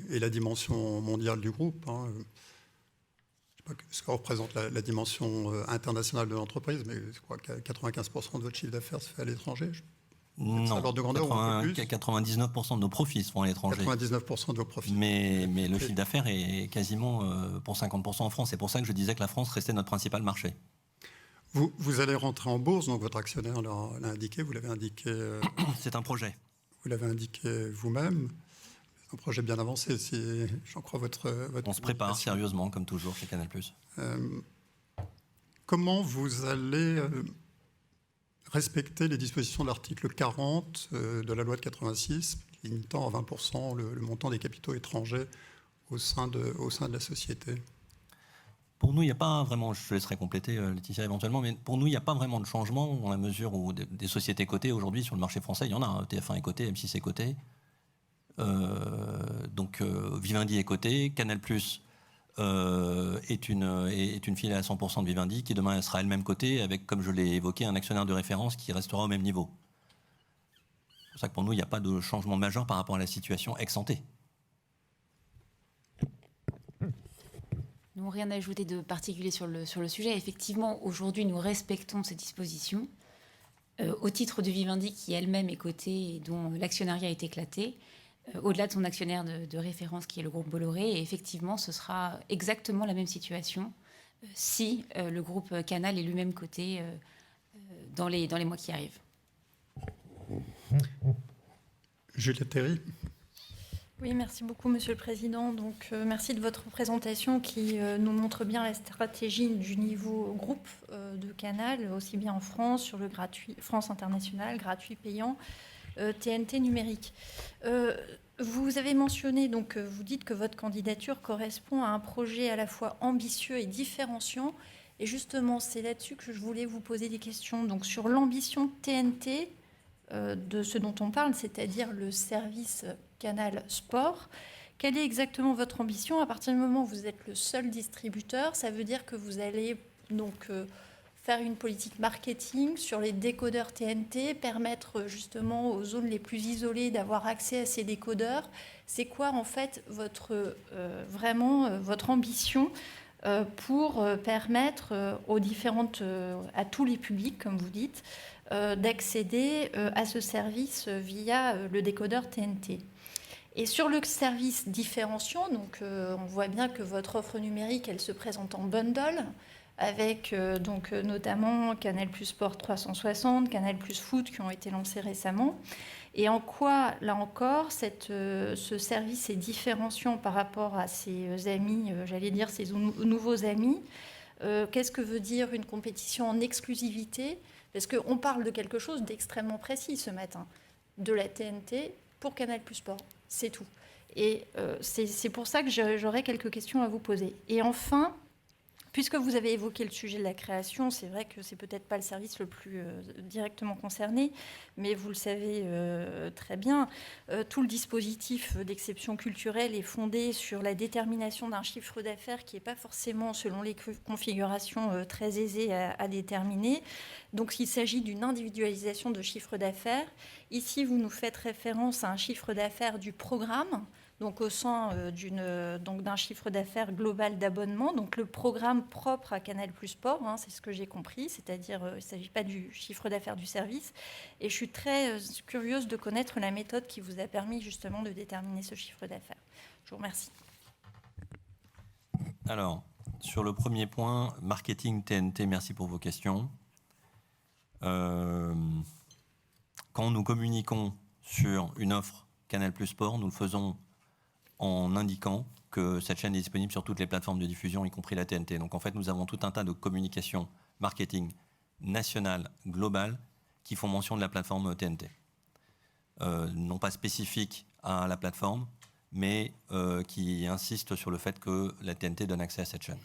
et la dimension mondiale du groupe. Je ne sais pas ce que représente la dimension internationale de l'entreprise, mais je crois que 95% de votre chiffre d'affaires se fait à l'étranger. Non, 99% de nos profits se font à l'étranger. 99% de vos profits. Mais le chiffre d'affaires est quasiment pour 50% en France. C'est pour ça que je disais que la France restait notre principal marché. Vous allez rentrer en bourse, donc votre actionnaire l'a indiqué, vous l'avez indiqué... C'est un projet. Vous l'avez indiqué vous-même. C'est un projet bien avancé, si j'en crois votre On se prépare sérieusement, comme toujours, chez Canal+. Comment vous allez respecter les dispositions de l'article 40 de la loi de 86, limitant à 20% le montant des capitaux étrangers au sein de la société ? Pour nous, il n'y a pas vraiment, je laisserai compléter Laetitia éventuellement, mais pour nous, il n'y a pas vraiment de changement dans la mesure où des sociétés cotées aujourd'hui sur le marché français, il y en a, TF1 est coté, M6 est coté, donc Vivendi est coté, Canal+ est une filiale à 100% de Vivendi qui demain sera elle-même cotée avec, comme je l'ai évoqué, un actionnaire de référence qui restera au même niveau. C'est pour ça que pour nous, il n'y a pas de changement majeur par rapport à la situation ex-ante. Nous, rien à ajouter de particulier sur le sujet. Effectivement, aujourd'hui, nous respectons ces dispositions. Au titre de Vivendi, qui elle-même est cotée et dont l'actionnariat est éclaté, au-delà de son actionnaire de référence, qui est le groupe Bolloré, et effectivement, ce sera exactement la même situation si le groupe Canal est lui-même coté dans les mois qui arrivent. Juliette Théry. Oui, merci beaucoup, Monsieur le Président. Donc, merci de votre présentation qui nous montre bien la stratégie du niveau groupe de Canal, aussi bien en France, sur le gratuit, France international, gratuit, payant, TNT numérique. Vous avez mentionné, donc, vous dites que votre candidature correspond à un projet à la fois ambitieux et différenciant. Et justement, c'est là-dessus que je voulais vous poser des questions. Donc, sur l'ambition TNT, de ce dont on parle, c'est-à-dire le service Canal Sport. Quelle est exactement votre ambition ? À partir du moment où vous êtes le seul distributeur, ça veut dire que vous allez donc faire une politique marketing sur les décodeurs TNT, permettre justement aux zones les plus isolées d'avoir accès à ces décodeurs. C'est quoi en fait votre ambition pour permettre aux différentes, à tous les publics, comme vous dites, d'accéder à ce service via le décodeur TNT. Et sur le service différenciant, donc, on voit bien que votre offre numérique, elle se présente en bundle, avec donc, notamment Canal+ Sport 360, Canal+ Foot qui ont été lancés récemment. Et en quoi, là encore, ce service est différenciant par rapport à ses amis, j'allais dire ses nouveaux amis. Qu'est-ce que veut dire une compétition en exclusivité ? Parce qu'on parle de quelque chose d'extrêmement précis ce matin, de la TNT pour Canal+ Sport, c'est tout. Et c'est pour ça que j'aurais quelques questions à vous poser. Et enfin, puisque vous avez évoqué le sujet de la création, c'est vrai que c'est peut-être pas le service le plus directement concerné, mais vous le savez très bien, tout le dispositif d'exception culturelle est fondé sur la détermination d'un chiffre d'affaires qui n'est pas forcément, selon les configurations, très aisé à déterminer. Donc il s'agit d'une individualisation de chiffre d'affaires. Ici, vous nous faites référence à un chiffre d'affaires du programme, donc au sein d'un chiffre d'affaires global d'abonnement. Donc le programme propre à Canal+ Sport, c'est ce que j'ai compris, c'est-à-dire il ne s'agit pas du chiffre d'affaires du service. Et je suis très curieuse de connaître la méthode qui vous a permis justement de déterminer ce chiffre d'affaires. Je vous remercie. Alors, sur le premier point, marketing TNT, merci pour vos questions. Quand nous communiquons sur une offre Canal+ Sport, nous le faisons en indiquant que cette chaîne est disponible sur toutes les plateformes de diffusion, y compris la TNT. Donc en fait, nous avons tout un tas de communications marketing nationales, globales, qui font mention de la plateforme TNT. Non pas spécifiques à la plateforme, mais qui insistent sur le fait que la TNT donne accès à cette chaîne.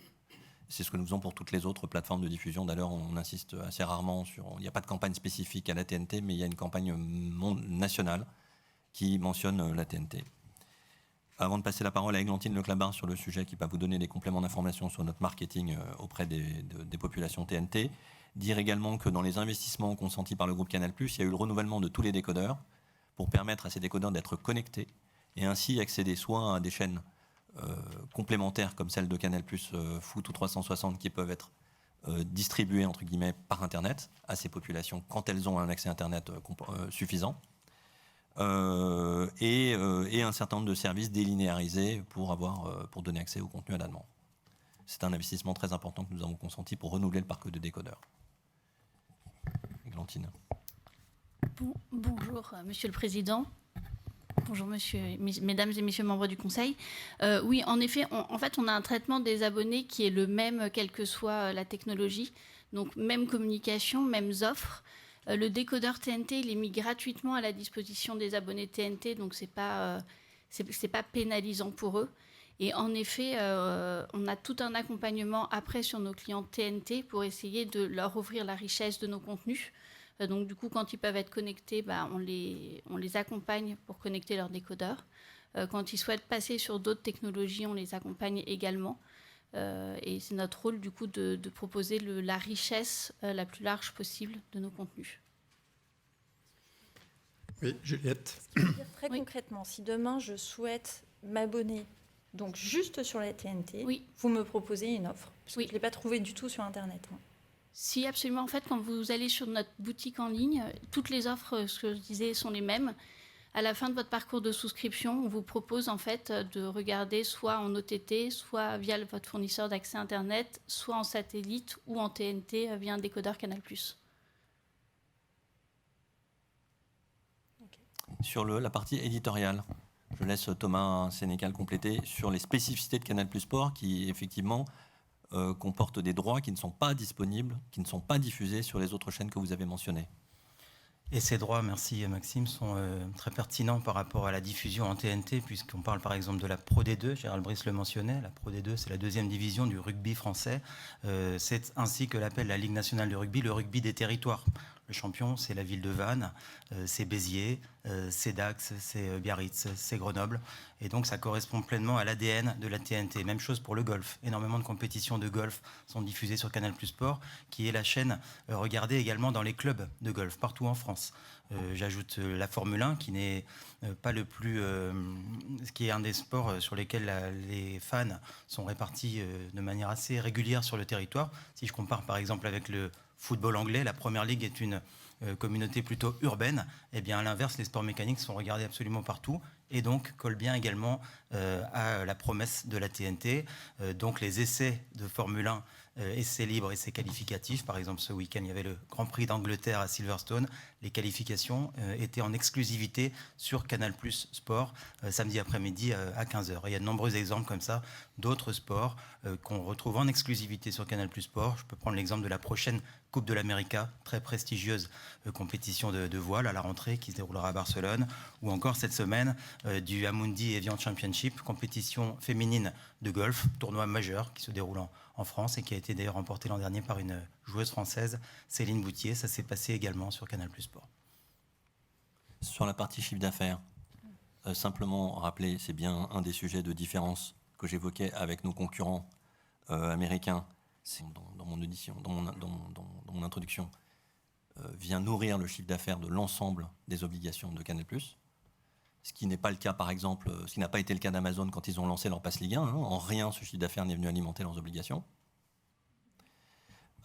C'est ce que nous faisons pour toutes les autres plateformes de diffusion. D'ailleurs, on insiste assez rarement sur... Il n'y a pas de campagne spécifique à la TNT, mais il y a une campagne nationale qui mentionne la TNT. Avant de passer la parole à Églantine Leclabar sur le sujet qui va vous donner des compléments d'information sur notre marketing auprès des populations TNT, dire également que dans les investissements consentis par le groupe Canal+, il y a eu le renouvellement de tous les décodeurs pour permettre à ces décodeurs d'être connectés et ainsi accéder soit à des chaînes complémentaires comme celle de Canal+, Foot ou 360 qui peuvent être distribuées entre guillemets par Internet à ces populations quand elles ont un accès Internet suffisant. Et un certain nombre de services délinéarisés pour donner accès au contenu à la demande. C'est un investissement très important que nous avons consenti pour renouveler le parc de décodeurs. Églantine. Bonjour, Monsieur le Président. Bonjour, mesdames et messieurs membres du Conseil. Oui, en effet, on a un traitement des abonnés qui est le même, quelle que soit la technologie. Donc, même communication, mêmes offres. Le décodeur TNT, il est mis gratuitement à la disposition des abonnés TNT, donc c'est pas pénalisant pour eux. Et en effet, on a tout un accompagnement après sur nos clients TNT pour essayer de leur offrir la richesse de nos contenus. Donc du coup, quand ils peuvent être connectés, on les accompagne pour connecter leur décodeur. Quand ils souhaitent passer sur d'autres technologies, on les accompagne également. Et c'est notre rôle du coup de proposer la richesse la plus large possible de nos contenus. Oui, Juliette. Très concrètement, si demain je souhaite m'abonner donc juste sur la TNT, vous me proposez une offre. Parce que je ne l'ai pas trouvée du tout sur Internet. Si, absolument. En fait, quand vous allez sur notre boutique en ligne, toutes les offres, ce que je disais, sont les mêmes. À la fin de votre parcours de souscription, on vous propose en fait de regarder soit en OTT, soit via votre fournisseur d'accès Internet, soit en satellite ou en TNT via un décodeur Canal+. Sur la partie éditoriale, je laisse Thomas Sénécal compléter sur les spécificités de Canal+ Sport qui effectivement comportent des droits qui ne sont pas disponibles, qui ne sont pas diffusés sur les autres chaînes que vous avez mentionnées. Et ces droits, merci Maxime, sont très pertinents par rapport à la diffusion en TNT, puisqu'on parle par exemple de la Pro D2, Gérald Brice le mentionnait, la Pro D2 c'est la deuxième division du rugby français, c'est ainsi que l'appelle la Ligue nationale de rugby, le rugby des territoires. Le champion, c'est la ville de Vannes, c'est Béziers, c'est Dax, c'est Biarritz, c'est Grenoble. Et donc, ça correspond pleinement à l'ADN de la TNT. Même chose pour le golf. Énormément de compétitions de golf sont diffusées sur Canal+ Sport, qui est la chaîne regardée également dans les clubs de golf, partout en France. J'ajoute la Formule 1, qui n'est pas le plus... qui est un des sports sur lesquels les fans sont répartis de manière assez régulière sur le territoire. Si je compare par exemple avec le football anglais, la Premier League est une communauté plutôt urbaine. Eh bien, à l'inverse, les sports mécaniques sont regardés absolument partout et donc collent bien également à la promesse de la TNT. Donc, les essais de Formule 1, essais libres, essais qualificatifs. Par exemple, ce week-end, il y avait le Grand Prix d'Angleterre à Silverstone. Les qualifications étaient en exclusivité sur Canal+ Sport, samedi après-midi à 15h. Et il y a de nombreux exemples comme ça d'autres sports qu'on retrouve en exclusivité sur Canal+ Sport. Je peux prendre l'exemple de la prochaine Coupe de l'América, très prestigieuse compétition de voile à la rentrée qui se déroulera à Barcelone, ou encore cette semaine du Amundi Evian Championship, compétition féminine de golf, tournoi majeur qui se déroule en France et qui a été d'ailleurs remporté l'an dernier par une joueuse française, Céline Boutier. Ça s'est passé également sur Canal+ Sport. Sur la partie chiffre d'affaires, simplement rappeler, c'est bien un des sujets de différence que j'évoquais avec nos concurrents américains. C'est dans mon audition, dans mon introduction, vient nourrir le chiffre d'affaires de l'ensemble des obligations de Canal+. Ce qui n'est pas le cas, par exemple, ce qui n'a pas été le cas d'Amazon quand ils ont lancé leur Pass Ligue 1. En rien, ce chiffre d'affaires n'est venu alimenter leurs obligations.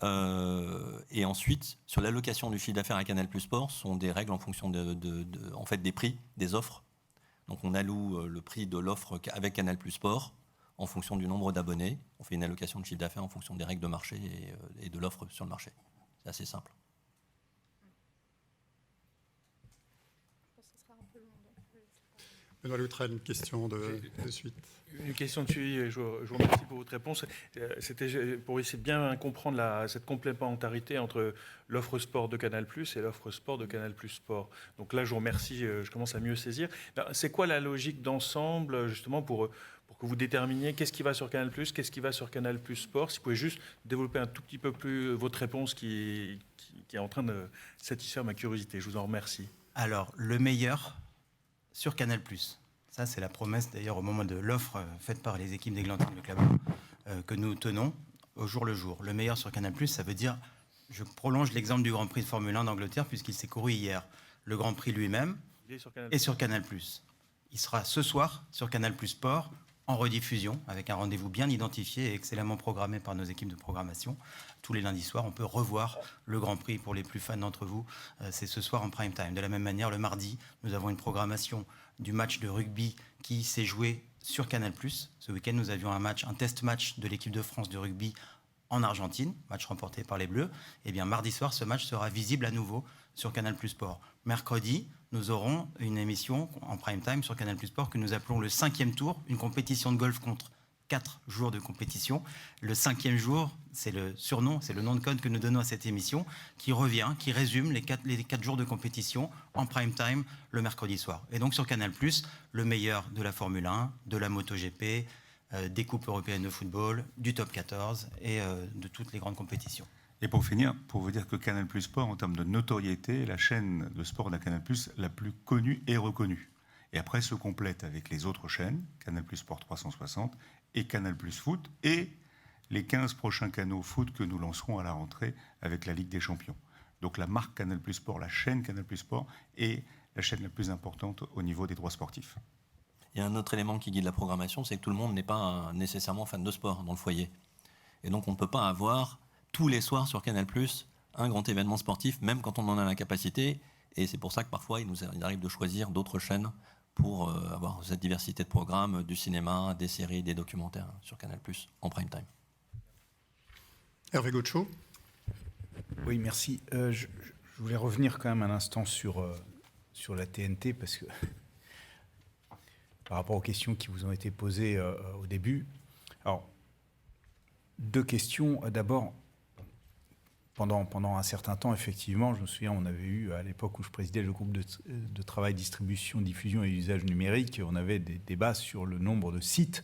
Et ensuite, sur l'allocation du chiffre d'affaires à Canal+ Sport, sont des règles en fonction en fait, des prix, des offres. Donc on alloue le prix de l'offre avec Canal+ Sport en fonction du nombre d'abonnés. On fait une allocation de chiffre d'affaires en fonction des règles de marché et de l'offre sur le marché. C'est assez simple. Benoît Loutrel, une question de suite. Une question de suivi, je vous remercie pour votre réponse. C'était pour essayer de bien comprendre cette complémentarité entre l'offre sport de Canal+ et l'offre sport de Canal+ Sport. Donc là, je vous remercie, je commence à mieux saisir. C'est quoi la logique d'ensemble, justement, pour que vous déterminiez qu'est-ce qui va sur Canal+, qu'est-ce qui va sur Canal+ Sport? Si vous pouvez juste développer un tout petit peu plus votre réponse qui est en train de satisfaire ma curiosité. Je vous en remercie. Alors, le meilleur sur Canal+. Ça, c'est la promesse, d'ailleurs, au moment de l'offre faite par les équipes d'Églantine Le Clabot, que nous tenons au jour le jour. Le meilleur sur Canal+, ça veut dire, je prolonge l'exemple du Grand Prix de Formule 1 d'Angleterre, puisqu'il s'est couru hier. Le Grand Prix lui-même est sur Canal+. Il sera ce soir sur Canal+ Sport, en rediffusion, avec un rendez-vous bien identifié et excellemment programmé par nos équipes de programmation. Tous les lundis soirs, on peut revoir le Grand Prix pour les plus fans d'entre vous. C'est ce soir en prime time. De la même manière, le mardi, nous avons une programmation du match de rugby qui s'est joué sur Canal+. Ce week-end, nous avions un test match de l'équipe de France de rugby en Argentine, match remporté par les Bleus. Et bien, mardi soir, ce match sera visible à nouveau sur Canal+ Sport. Mercredi, nous aurons une émission en prime time sur Canal+ Sport que nous appelons le 5e tour, une compétition de golf contre 4 jours de compétition. Le 5e jour, c'est le surnom, c'est le nom de code que nous donnons à cette émission, qui revient, qui résume les 4 jours de compétition en prime time le mercredi soir. Et donc sur Canal+, le meilleur de la Formule 1, de la MotoGP, des coupes européennes de football, du top 14 et de toutes les grandes compétitions. Et pour finir, pour vous dire que Canal+ Sport, en termes de notoriété, est la chaîne de sport de Canal+ la plus connue et reconnue. Et après se complète avec les autres chaînes, Canal+ Sport 360 et Canal+ Foot, et les 15 prochains canaux foot que nous lancerons à la rentrée avec la Ligue des Champions. Donc la marque Canal+ Sport, la chaîne Canal+ Sport, est la chaîne la plus importante au niveau des droits sportifs. Il y a un autre élément qui guide la programmation, c'est que tout le monde n'est pas nécessairement fan de sport dans le foyer. Et donc on ne peut pas avoir tous les soirs sur Canal+, un grand événement sportif, même quand on en a la capacité. Et c'est pour ça que parfois, il arrive de choisir d'autres chaînes pour avoir cette diversité de programmes, du cinéma, des séries, des documentaires sur Canal+, en prime time. Hervé Gaucho. Oui, merci. Je voulais revenir quand même un instant sur la TNT, parce que par rapport aux questions qui vous ont été posées au début. Alors, 2 questions. D'abord, pendant un certain temps, effectivement, je me souviens, on avait eu, à l'époque où je présidais le groupe de travail distribution, diffusion et usage numérique, on avait des débats sur le nombre de sites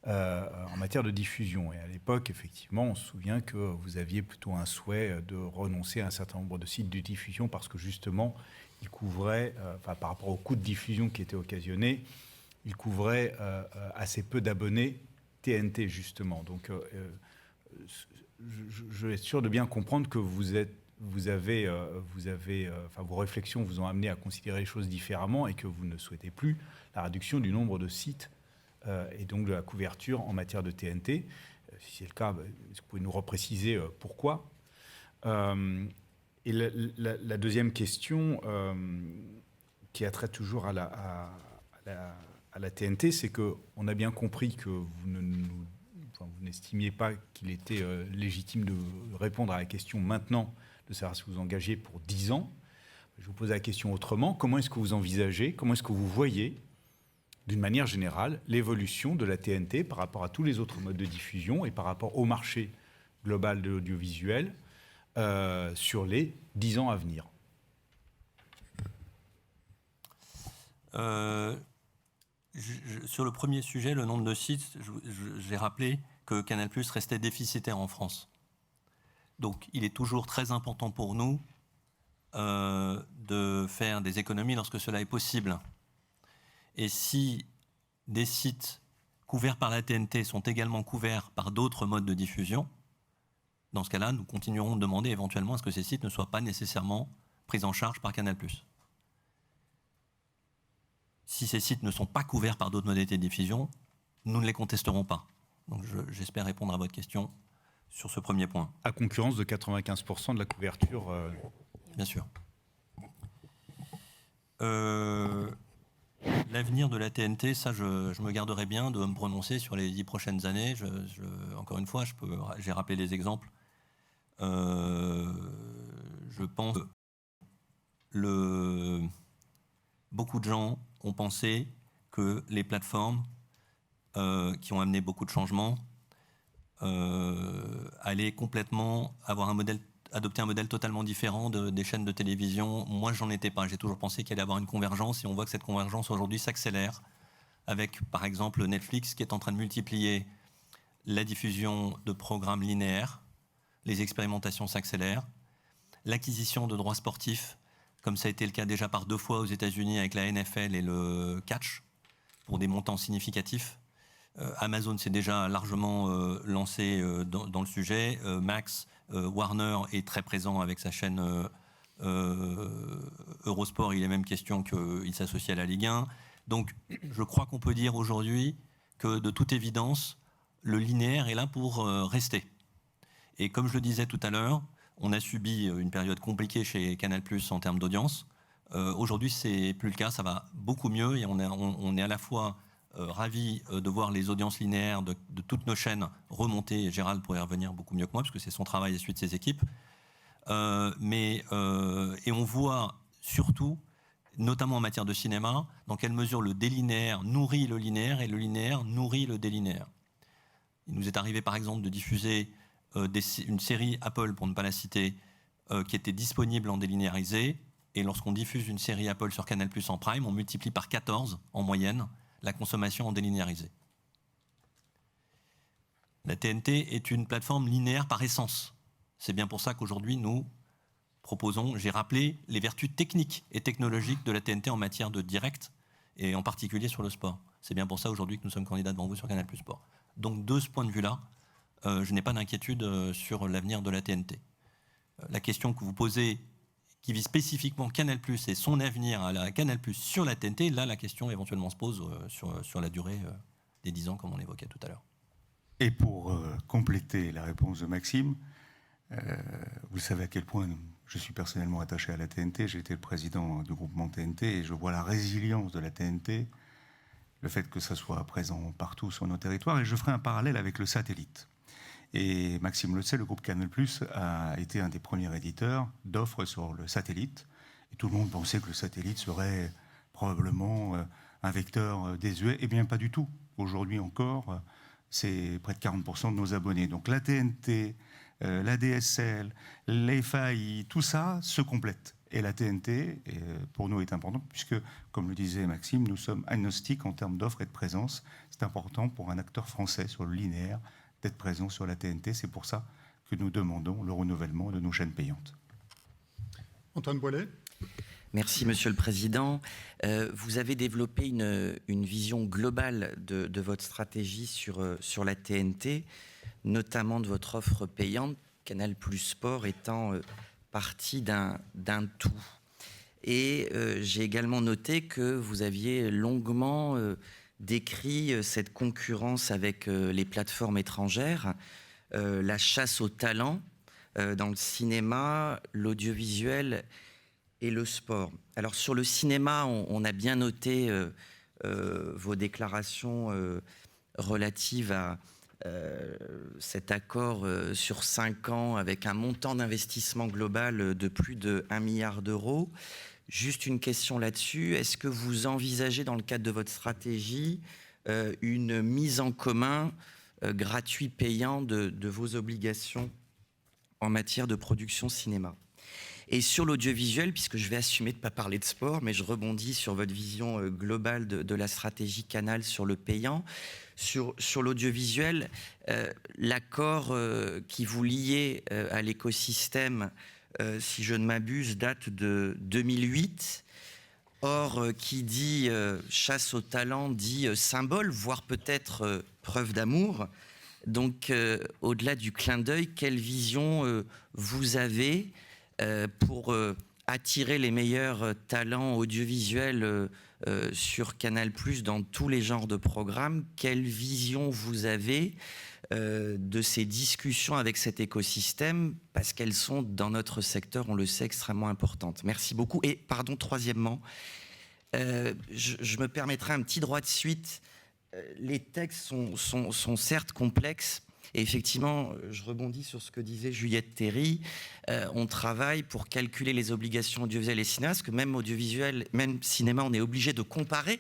en matière de diffusion. Et à l'époque, effectivement, on se souvient que vous aviez plutôt un souhait de renoncer à un certain nombre de sites de diffusion parce que justement, ils couvraient, par rapport au coût de diffusion qui était occasionné, ils couvraient assez peu d'abonnés TNT, justement. Donc, je vais être sûr de bien comprendre que vos réflexions vous ont amené à considérer les choses différemment et que vous ne souhaitez plus la réduction du nombre de sites et donc de la couverture en matière de TNT. Si c'est le cas, est-ce que vous pouvez nous repréciser pourquoi? Et la deuxième question qui a trait toujours à la TNT, c'est qu'on a bien compris que vous n'estimiez pas qu'il était légitime de répondre à la question maintenant, de savoir si vous vous engagez pour 10 ans. Je vous pose la question autrement. Comment est-ce que vous envisagez, comment est-ce que vous voyez, d'une manière générale, l'évolution de la TNT par rapport à tous les autres modes de diffusion et par rapport au marché global de l'audiovisuel sur les 10 ans à venir? Sur le premier sujet, le nombre de sites, j'ai rappelé que Canal+ restait déficitaire en France. Donc il est toujours très important pour nous de faire des économies lorsque cela est possible. Et si des sites couverts par la TNT sont également couverts par d'autres modes de diffusion, dans ce cas-là, nous continuerons de demander éventuellement à ce que ces sites ne soient pas nécessairement pris en charge par Canal+. Si ces sites ne sont pas couverts par d'autres modalités de diffusion, nous ne les contesterons pas. Donc j'espère répondre à votre question sur ce premier point. À concurrence de 95% de la couverture. Bien sûr. L'avenir de la TNT, ça, je me garderai bien de me prononcer sur les 10 prochaines années. Encore une fois, j'ai rappelé les exemples. Je pense que beaucoup de gens ont pensé que les plateformes qui ont amené beaucoup de changements allaient complètement adopter un modèle totalement différent des chaînes de télévision. Moi, j'en étais pas. J'ai toujours pensé qu'il allait y avoir une convergence et on voit que cette convergence aujourd'hui s'accélère avec, par exemple, Netflix qui est en train de multiplier la diffusion de programmes linéaires. Les expérimentations s'accélèrent. L'acquisition de droits sportifs, comme ça a été le cas déjà par 2 fois aux États-Unis avec la NFL et le catch, pour des montants significatifs. Amazon s'est déjà largement lancé dans le sujet. Max, Warner est très présent avec sa chaîne Eurosport. Il est même question qu'il s'associe à la Ligue 1. Donc, je crois qu'on peut dire aujourd'hui que, de toute évidence, le linéaire est là pour rester. Et comme je le disais tout à l'heure, on a subi une période compliquée chez Canal+ en termes d'audience. Aujourd'hui, c'est plus le cas. Ça va beaucoup mieux et on est à la fois ravi de voir les audiences linéaires de toutes nos chaînes remonter. Gérald pourrait y revenir beaucoup mieux que moi, parce que c'est son travail et celui de ses équipes. Et on voit surtout, notamment en matière de cinéma, dans quelle mesure le délinéaire nourrit le linéaire et le linéaire nourrit le délinéaire. Il nous est arrivé, par exemple, de diffuser une série Apple, pour ne pas la citer, qui était disponible en délinéarisé. Et lorsqu'on diffuse une série Apple sur Canal+ en Prime, on multiplie par 14 en moyenne la consommation en délinéarisé. La TNT est une plateforme linéaire par essence. C'est bien pour ça qu'aujourd'hui, nous proposons, j'ai rappelé, les vertus techniques et technologiques de la TNT en matière de direct, et en particulier sur le sport. C'est bien pour ça aujourd'hui que nous sommes candidats devant vous sur Canal+ Sport. Donc, de ce point de vue-là, je n'ai pas d'inquiétude sur l'avenir de la TNT. La question que vous posez, qui vise spécifiquement Canal+ et son avenir à la Canal+ sur la TNT, là, la question éventuellement se pose sur la durée des 10 ans, comme on l'évoquait tout à l'heure. Et pour compléter la réponse de Maxime, vous savez à quel point je suis personnellement attaché à la TNT. J'ai été le président du groupement TNT et je vois la résilience de la TNT, le fait que ça soit présent partout sur nos territoires. Et je ferai un parallèle avec le satellite. Et Maxime le sait, le groupe Canal+ a été un des premiers éditeurs d'offres sur le satellite. Et tout le monde pensait que le satellite serait probablement un vecteur désuet. Eh bien, pas du tout. Aujourd'hui encore, c'est près de 40% de nos abonnés. Donc la TNT, la DSL, les FAI, tout ça se complète. Et la TNT, pour nous, est importante puisque, comme le disait Maxime, nous sommes agnostiques en termes d'offres et de présence. C'est important pour un acteur français sur le linéaire d'être présent sur la TNT. C'est pour ça que nous demandons le renouvellement de nos chaînes payantes. Antoine Boilet. Merci, Monsieur le Président. Vous avez développé une vision globale de votre stratégie sur la TNT, notamment de votre offre payante, Canal+ Sport étant partie d'un tout. Et j'ai également noté que vous aviez longuement décrit cette concurrence avec les plateformes étrangères, la chasse au talent dans le cinéma, l'audiovisuel et le sport. Alors sur le cinéma, on a bien noté vos déclarations relatives à cet accord sur 5 ans avec un montant d'investissement global de plus de 1 milliard d'euros. Juste une question là-dessus. Est-ce que vous envisagez dans le cadre de votre stratégie une mise en commun gratuit-payant de vos obligations en matière de production cinéma ? Et sur l'audiovisuel, puisque je vais assumer de ne pas parler de sport, mais je rebondis sur votre vision globale de la stratégie Canal sur le payant. Sur l'audiovisuel, l'accord qui vous liait à l'écosystème, si je ne m'abuse, date de 2008. Or, qui dit chasse au talent dit symbole, voire peut-être preuve d'amour. Donc, au-delà du clin d'œil, quelle vision vous avez pour attirer les meilleurs talents audiovisuels sur Canal+, dans tous les genres de programmes? Quelle vision vous avez de ces discussions avec cet écosystème, parce qu'elles sont, dans notre secteur, on le sait, extrêmement importantes. Merci beaucoup. Et, pardon, troisièmement, je me permettrai un petit droit de suite. Les textes sont certes complexes, et effectivement, je rebondis sur ce que disait Juliette Théry, on travaille pour calculer les obligations audiovisuelles et cinéma, parce que même audiovisuel, même cinéma, on est obligé de comparer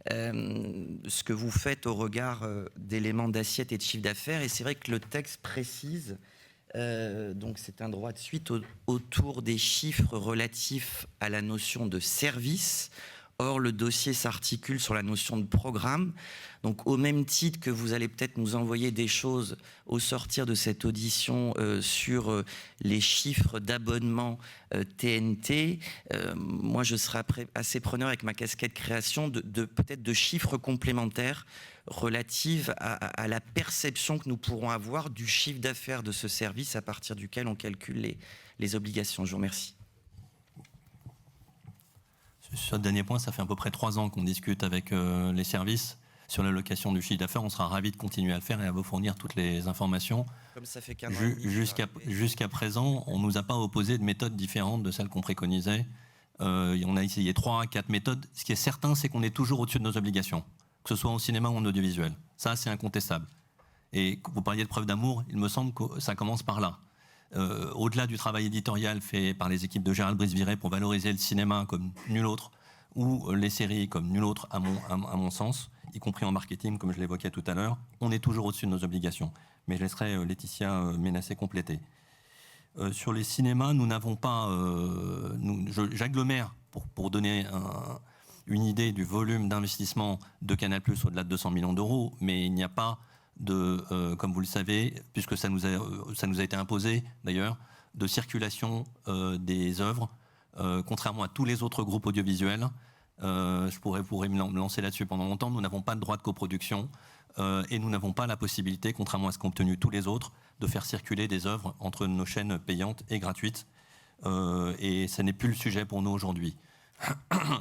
ce que vous faites au regard d'éléments d'assiette et de chiffre d'affaires. Et c'est vrai que le texte précise, donc c'est un droit de suite autour des chiffres relatifs à la notion de service. Or, le dossier s'articule sur la notion de programme. Donc, au même titre que vous allez peut-être nous envoyer des choses au sortir de cette audition sur les chiffres d'abonnement TNT, moi, je serai assez preneur avec ma casquette création peut-être de chiffres complémentaires relatifs à la perception que nous pourrons avoir du chiffre d'affaires de ce service à partir duquel on calcule les obligations. Je vous remercie. Sur ce dernier point, ça fait à peu près 3 ans qu'on discute avec les services sur l'allocation du chiffre d'affaires. On sera ravis de continuer à le faire et à vous fournir toutes les informations. Comme ça fait qu'un an et demi, jusqu'à présent, on ne nous a pas opposé de méthodes différentes de celles qu'on préconisait. On a essayé 3 à 4 méthodes. Ce qui est certain, c'est qu'on est toujours au-dessus de nos obligations, que ce soit au cinéma ou en audiovisuel. Ça, c'est incontestable. Et vous parliez de preuve d'amour, il me semble que ça commence par là. Au-delà du travail éditorial fait par les équipes de Gérald Brice-Viret pour valoriser le cinéma comme nul autre, ou les séries comme nul autre à mon sens, y compris en marketing, comme je l'évoquais tout à l'heure, on est toujours au-dessus de nos obligations. Mais je laisserai Laetitia Ménassé compléter. Sur les cinémas, nous n'avons pas... j'agglomère pour donner une idée du volume d'investissement de Canal+, au-delà de 200 millions d'euros, mais il n'y a pas comme vous le savez, puisque ça nous a été imposé d'ailleurs, de circulation des œuvres, contrairement à tous les autres groupes audiovisuels. Je pourrais me lancer là-dessus pendant longtemps. Nous n'avons pas de droit de coproduction et nous n'avons pas la possibilité, contrairement à ce qu'ont obtenu tous les autres, de faire circuler des œuvres entre nos chaînes payantes et gratuites. Et ce n'est plus le sujet pour nous aujourd'hui.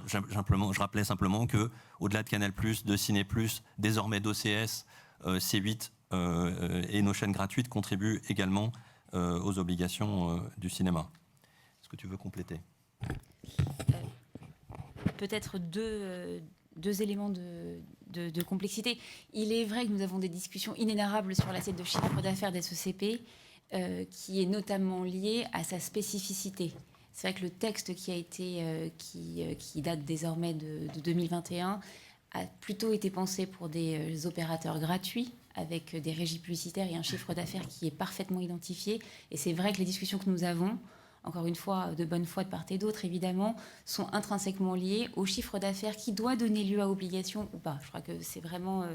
Je rappelais simplement que, au-delà de Canal+, de Ciné+, désormais d'OCS, C8 et nos chaînes gratuites contribuent également aux obligations du cinéma. Est-ce que tu veux compléter ? Peut-être deux éléments de complexité. Il est vrai que nous avons des discussions inénarables sur l'assiette de chiffre d'affaires des SCP, qui est notamment liée à sa spécificité. C'est vrai que le texte qui a été, qui date désormais de 2021 a plutôt été pensé pour des opérateurs gratuits, avec des régies publicitaires et un chiffre d'affaires qui est parfaitement identifié. Et c'est vrai que les discussions que nous avons, encore une fois, de bonne foi de part et d'autre, évidemment, sont intrinsèquement liées au chiffre d'affaires qui doit donner lieu à obligation ou pas. Je crois que c'est vraiment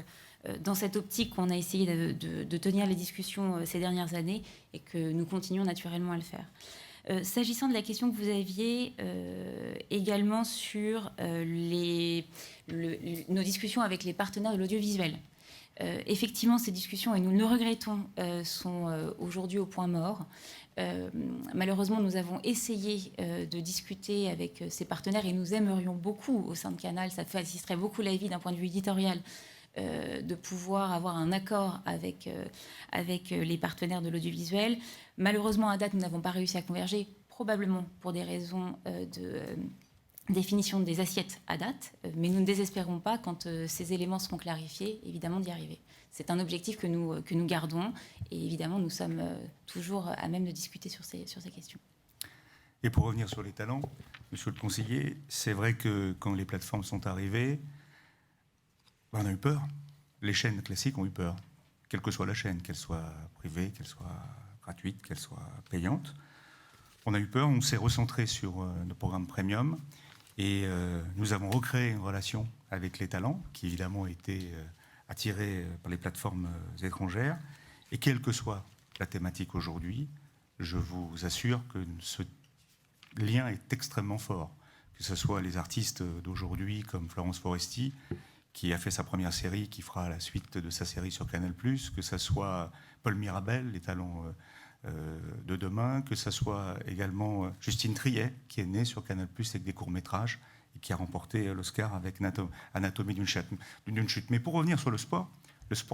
dans cette optique qu'on a essayé de tenir les discussions ces dernières années et que nous continuons naturellement à le faire. S'agissant de la question que vous aviez également sur nos discussions avec les partenaires de l'audiovisuel. Effectivement, ces discussions, et nous le regrettons, sont aujourd'hui au point mort. Malheureusement, nous avons essayé de discuter avec ces partenaires et nous aimerions beaucoup au sein de Canal, ça faciliterait beaucoup la vie d'un point de vue éditorial, de pouvoir avoir un accord avec les partenaires de l'audiovisuel. Malheureusement, à date, nous n'avons pas réussi à converger, probablement pour des raisons de définition des assiettes à date, mais nous ne désespérons pas quand ces éléments seront clarifiés, évidemment, d'y arriver. C'est un objectif que nous gardons et évidemment, nous sommes toujours à même de discuter sur ces questions. Et pour revenir sur les talents, monsieur le conseiller, c'est vrai que quand les plateformes sont arrivées, on a eu peur. Les chaînes classiques ont eu peur, quelle que soit la chaîne, qu'elle soit privée, qu'elle soit gratuite, qu'elle soit payante. On a eu peur, on s'est recentré sur nos programmes premium et nous avons recréé une relation avec les talents qui évidemment étaient attirés par les plateformes étrangères. Et quelle que soit la thématique aujourd'hui, je vous assure que ce lien est extrêmement fort. Que ce soit les artistes d'aujourd'hui comme Florence Foresti, qui a fait sa première série, qui fera la suite de sa série sur Canal+, que ce soit Paul Mirabel, les talents de demain, que ce soit également Justine Triet, qui est née sur Canal+, avec des courts-métrages, et qui a remporté l'Oscar avec Anatomie d'une chute. Mais pour revenir sur le sport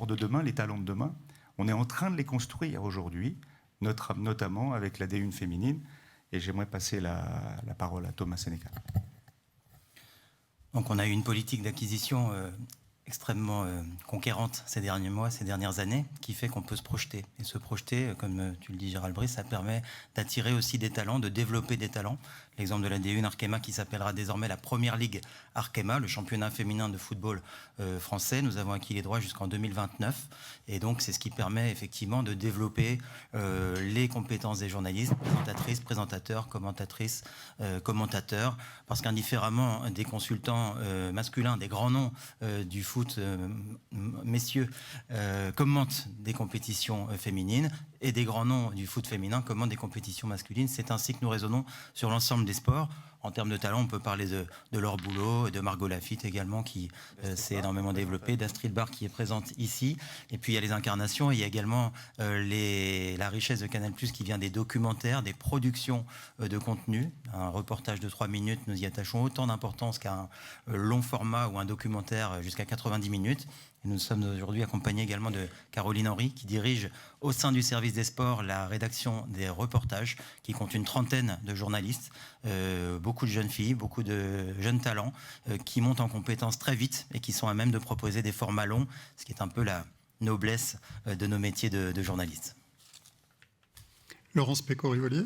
de demain, les talents de demain, on est en train de les construire aujourd'hui, notamment avec la D1 féminine, et j'aimerais passer la parole à Thomas Sénécal. Donc on a eu une politique d'acquisition extrêmement conquérante ces derniers mois, ces dernières années, qui fait qu'on peut se projeter. Et se projeter, comme tu le dis Gérald Brice, ça permet d'attirer aussi des talents, de développer des talents. L'exemple de la D1 Arkema qui s'appellera désormais la Première Ligue Arkema, le championnat féminin de football français. Nous avons acquis les droits jusqu'en 2029. Et donc c'est ce qui permet effectivement de développer les compétences des journalistes, présentatrices, présentateurs, commentatrices, commentateurs. Parce qu'indifféremment des consultants masculins, des grands noms du foot, messieurs, commentent des compétitions féminines et des grands noms du foot féminin commentent des compétitions masculines. C'est ainsi que nous raisonnons sur l'ensemble des sports. En termes de talent, on peut parler de Laure Boulot, de Margot Lafitte également, qui s'est énormément développée, d'Astrid Barr qui est présente ici. Et puis il y a les incarnations, et il y a également la richesse de Canal+, qui vient des documentaires, des productions de contenu. Un reportage de 3 minutes, nous y attachons autant d'importance qu'un long format ou un documentaire jusqu'à 90 minutes. Et nous sommes aujourd'hui accompagnés également de Caroline Henry, qui dirige au sein du service des sports la rédaction des reportages, qui compte une trentaine de journalistes, beaucoup de jeunes filles, beaucoup de jeunes talents, qui montent en compétences très vite et qui sont à même de proposer des formats longs, ce qui est un peu la noblesse de nos métiers de journalistes. Laurence Péco-Rivolier.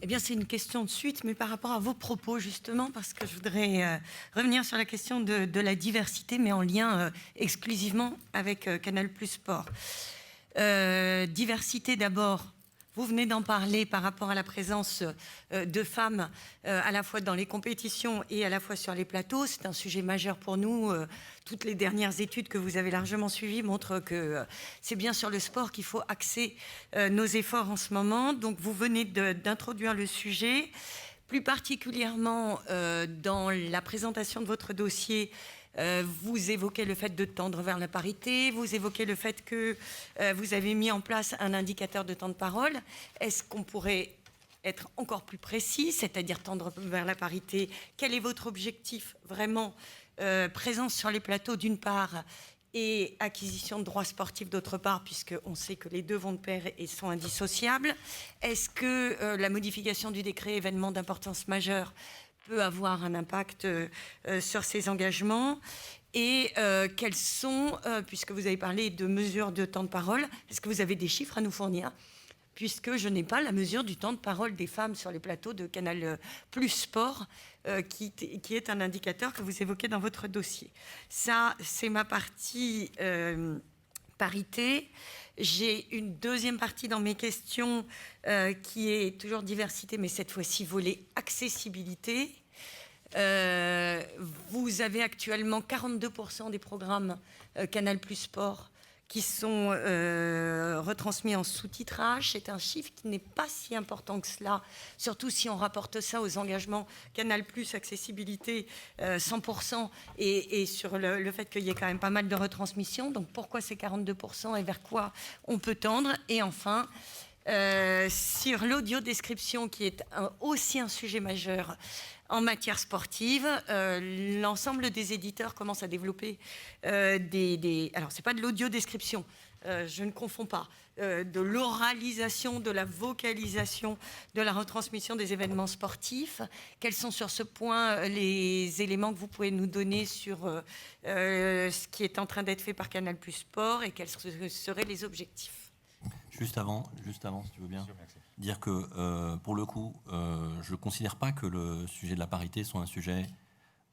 Eh bien, c'est une question de suite, mais par rapport à vos propos, justement, parce que je voudrais revenir sur la question de la diversité, mais en lien exclusivement avec Canal+ Sport. Diversité d'abord. Vous venez d'en parler par rapport à la présence de femmes à la fois dans les compétitions et à la fois sur les plateaux. C'est un sujet majeur pour nous. Toutes les dernières études que vous avez largement suivies montrent que c'est bien sur le sport qu'il faut axer nos efforts en ce moment. Donc vous venez d'introduire le sujet. Plus particulièrement dans la présentation de votre dossier, vous évoquez le fait de tendre vers la parité, vous évoquez le fait que vous avez mis en place un indicateur de temps de parole. Est-ce qu'on pourrait être encore plus précis, c'est-à-dire tendre vers la parité? Quel est votre objectif vraiment? Présence sur les plateaux d'une part et acquisition de droits sportifs d'autre part, puisqu'on sait que les deux vont de pair et sont indissociables. Est-ce que la modification du décret événement d'importance majeure peut avoir un impact sur ces engagements? Et quels sont, puisque vous avez parlé de mesures de temps de parole, est-ce que vous avez des chiffres à nous fournir? Puisque je n'ai pas la mesure du temps de parole des femmes sur les plateaux de Canal+ Sport, qui est un indicateur que vous évoquez dans votre dossier. Ça, c'est ma partie parité. J'ai une deuxième partie dans mes questions qui est toujours diversité, mais cette fois-ci volet accessibilité. Vous avez actuellement 42% des programmes Canal+ Sport qui sont retransmis en sous-titrage. C'est un chiffre qui n'est pas si important que cela, surtout si on rapporte ça aux engagements Canal+, accessibilité 100%, et sur le fait qu'il y ait quand même pas mal de retransmissions. Donc pourquoi ces 42% et vers quoi on peut tendre? Et enfin, sur l'audio-description, qui est aussi un sujet majeur en matière sportive, l'ensemble des éditeurs commencent à développer alors, ce n'est pas de l'audio-description, je ne confonds pas, de l'oralisation, de la vocalisation, de la retransmission des événements sportifs. Quels sont sur ce point les éléments que vous pouvez nous donner sur ce qui est en train d'être fait par Canal+ Sport et quels seraient les objectifs? Juste avant, si tu veux bien, dire que pour le coup, je ne considère pas que le sujet de la parité soit un sujet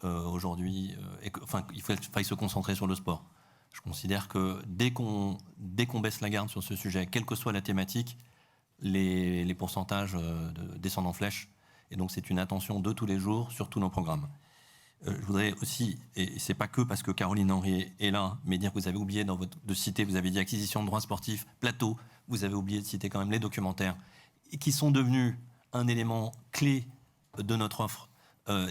aujourd'hui, il faille se concentrer sur le sport. Je considère que dès qu'on baisse la garde sur ce sujet, quelle que soit la thématique, les pourcentages descendent en flèche. Et donc, c'est une attention de tous les jours sur tous nos programmes. Je voudrais aussi, et c'est pas que parce que Caroline Henry est là, mais dire que vous avez oublié de citer, vous avez dit acquisition de droits sportifs, plateau, vous avez oublié de citer quand même les documentaires, qui sont devenus un élément clé de notre offre,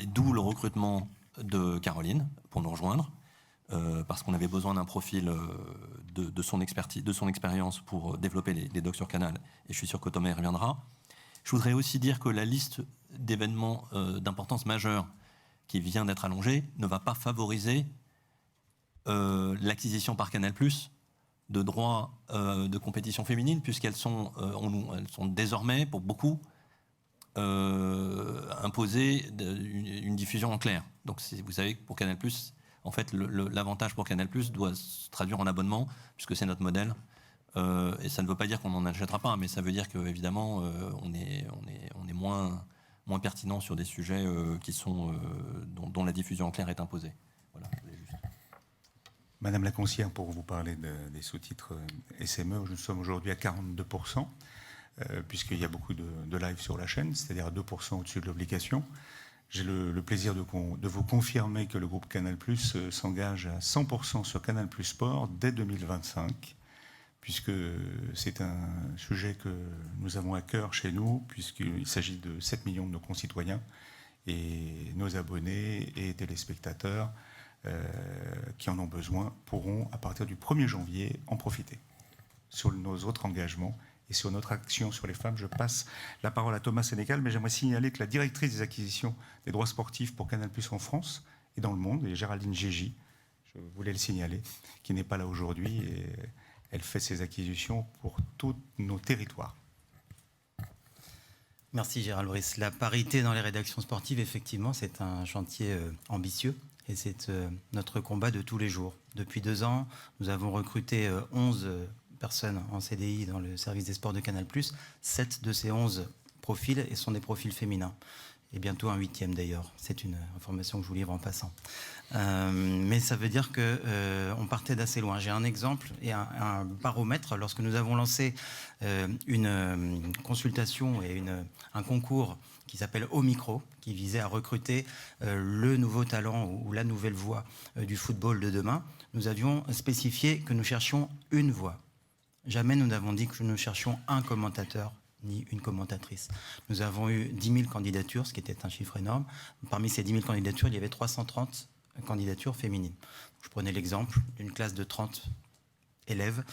d'où le recrutement de Caroline pour nous rejoindre, parce qu'on avait besoin d'un profil de son expertise, de son expérience pour développer les docs sur Canal, et je suis sûr que Thomas y reviendra. Je voudrais aussi dire que la liste d'événements d'importance majeure qui vient d'être allongée ne va pas favoriser l'acquisition par Canal+ de droits de compétition féminine, puisqu'elles sont, elles sont désormais, pour beaucoup, imposées une diffusion en clair. Donc vous savez que pour Canal+, en fait, l'avantage pour Canal+ doit se traduire en abonnement, puisque c'est notre modèle. Et ça ne veut pas dire qu'on n'en achètera pas, mais ça veut dire qu'évidemment, on est moins pertinent sur des sujets qui sont, dont la diffusion en clair est imposée. Voilà, juste. Madame la conseillère, pour vous parler des sous-titres SME, nous sommes aujourd'hui à 42%, puisqu'il y a beaucoup de live sur la chaîne, c'est-à-dire à 2% au-dessus de l'obligation. J'ai le plaisir de vous confirmer que le groupe Canal+ s'engage à 100% sur Canal+ Sport dès 2025, puisque c'est un sujet que nous avons à cœur chez nous, puisqu'il s'agit de 7 millions de nos concitoyens, et nos abonnés et téléspectateurs qui en ont besoin pourront, à partir du 1er janvier, en profiter. Sur nos autres engagements et sur notre action sur les femmes, je passe la parole à Thomas Sénécal, mais j'aimerais signaler que la directrice des acquisitions des droits sportifs pour Canal+ en France et dans le monde, et Géraldine Gégy, je voulais le signaler, qui n'est pas là aujourd'hui, et elle fait ses acquisitions pour tous nos territoires. Merci Gérald Brice. La parité dans les rédactions sportives, effectivement, c'est un chantier ambitieux et c'est notre combat de tous les jours. Depuis 2 ans, nous avons recruté 11 personnes en CDI dans le service des sports de Canal+. 7 de ces 11 profils sont des profils féminins. Et bientôt un 8e d'ailleurs. C'est une information que je vous livre en passant. Mais ça veut dire qu'on partait d'assez loin. J'ai un exemple et un baromètre. Lorsque nous avons lancé une consultation et un concours qui s'appelle Au Micro, qui visait à recruter le nouveau talent ou la nouvelle voix du football de demain, nous avions spécifié que nous cherchions une voix. Jamais nous n'avons dit que nous cherchions un commentateur ni une commentatrice. Nous avons eu 10 000 candidatures, ce qui était un chiffre énorme. Parmi ces 10 000 candidatures, il y avait 330 candidatures féminines. Je prenais l'exemple d'une classe de 30 élèves,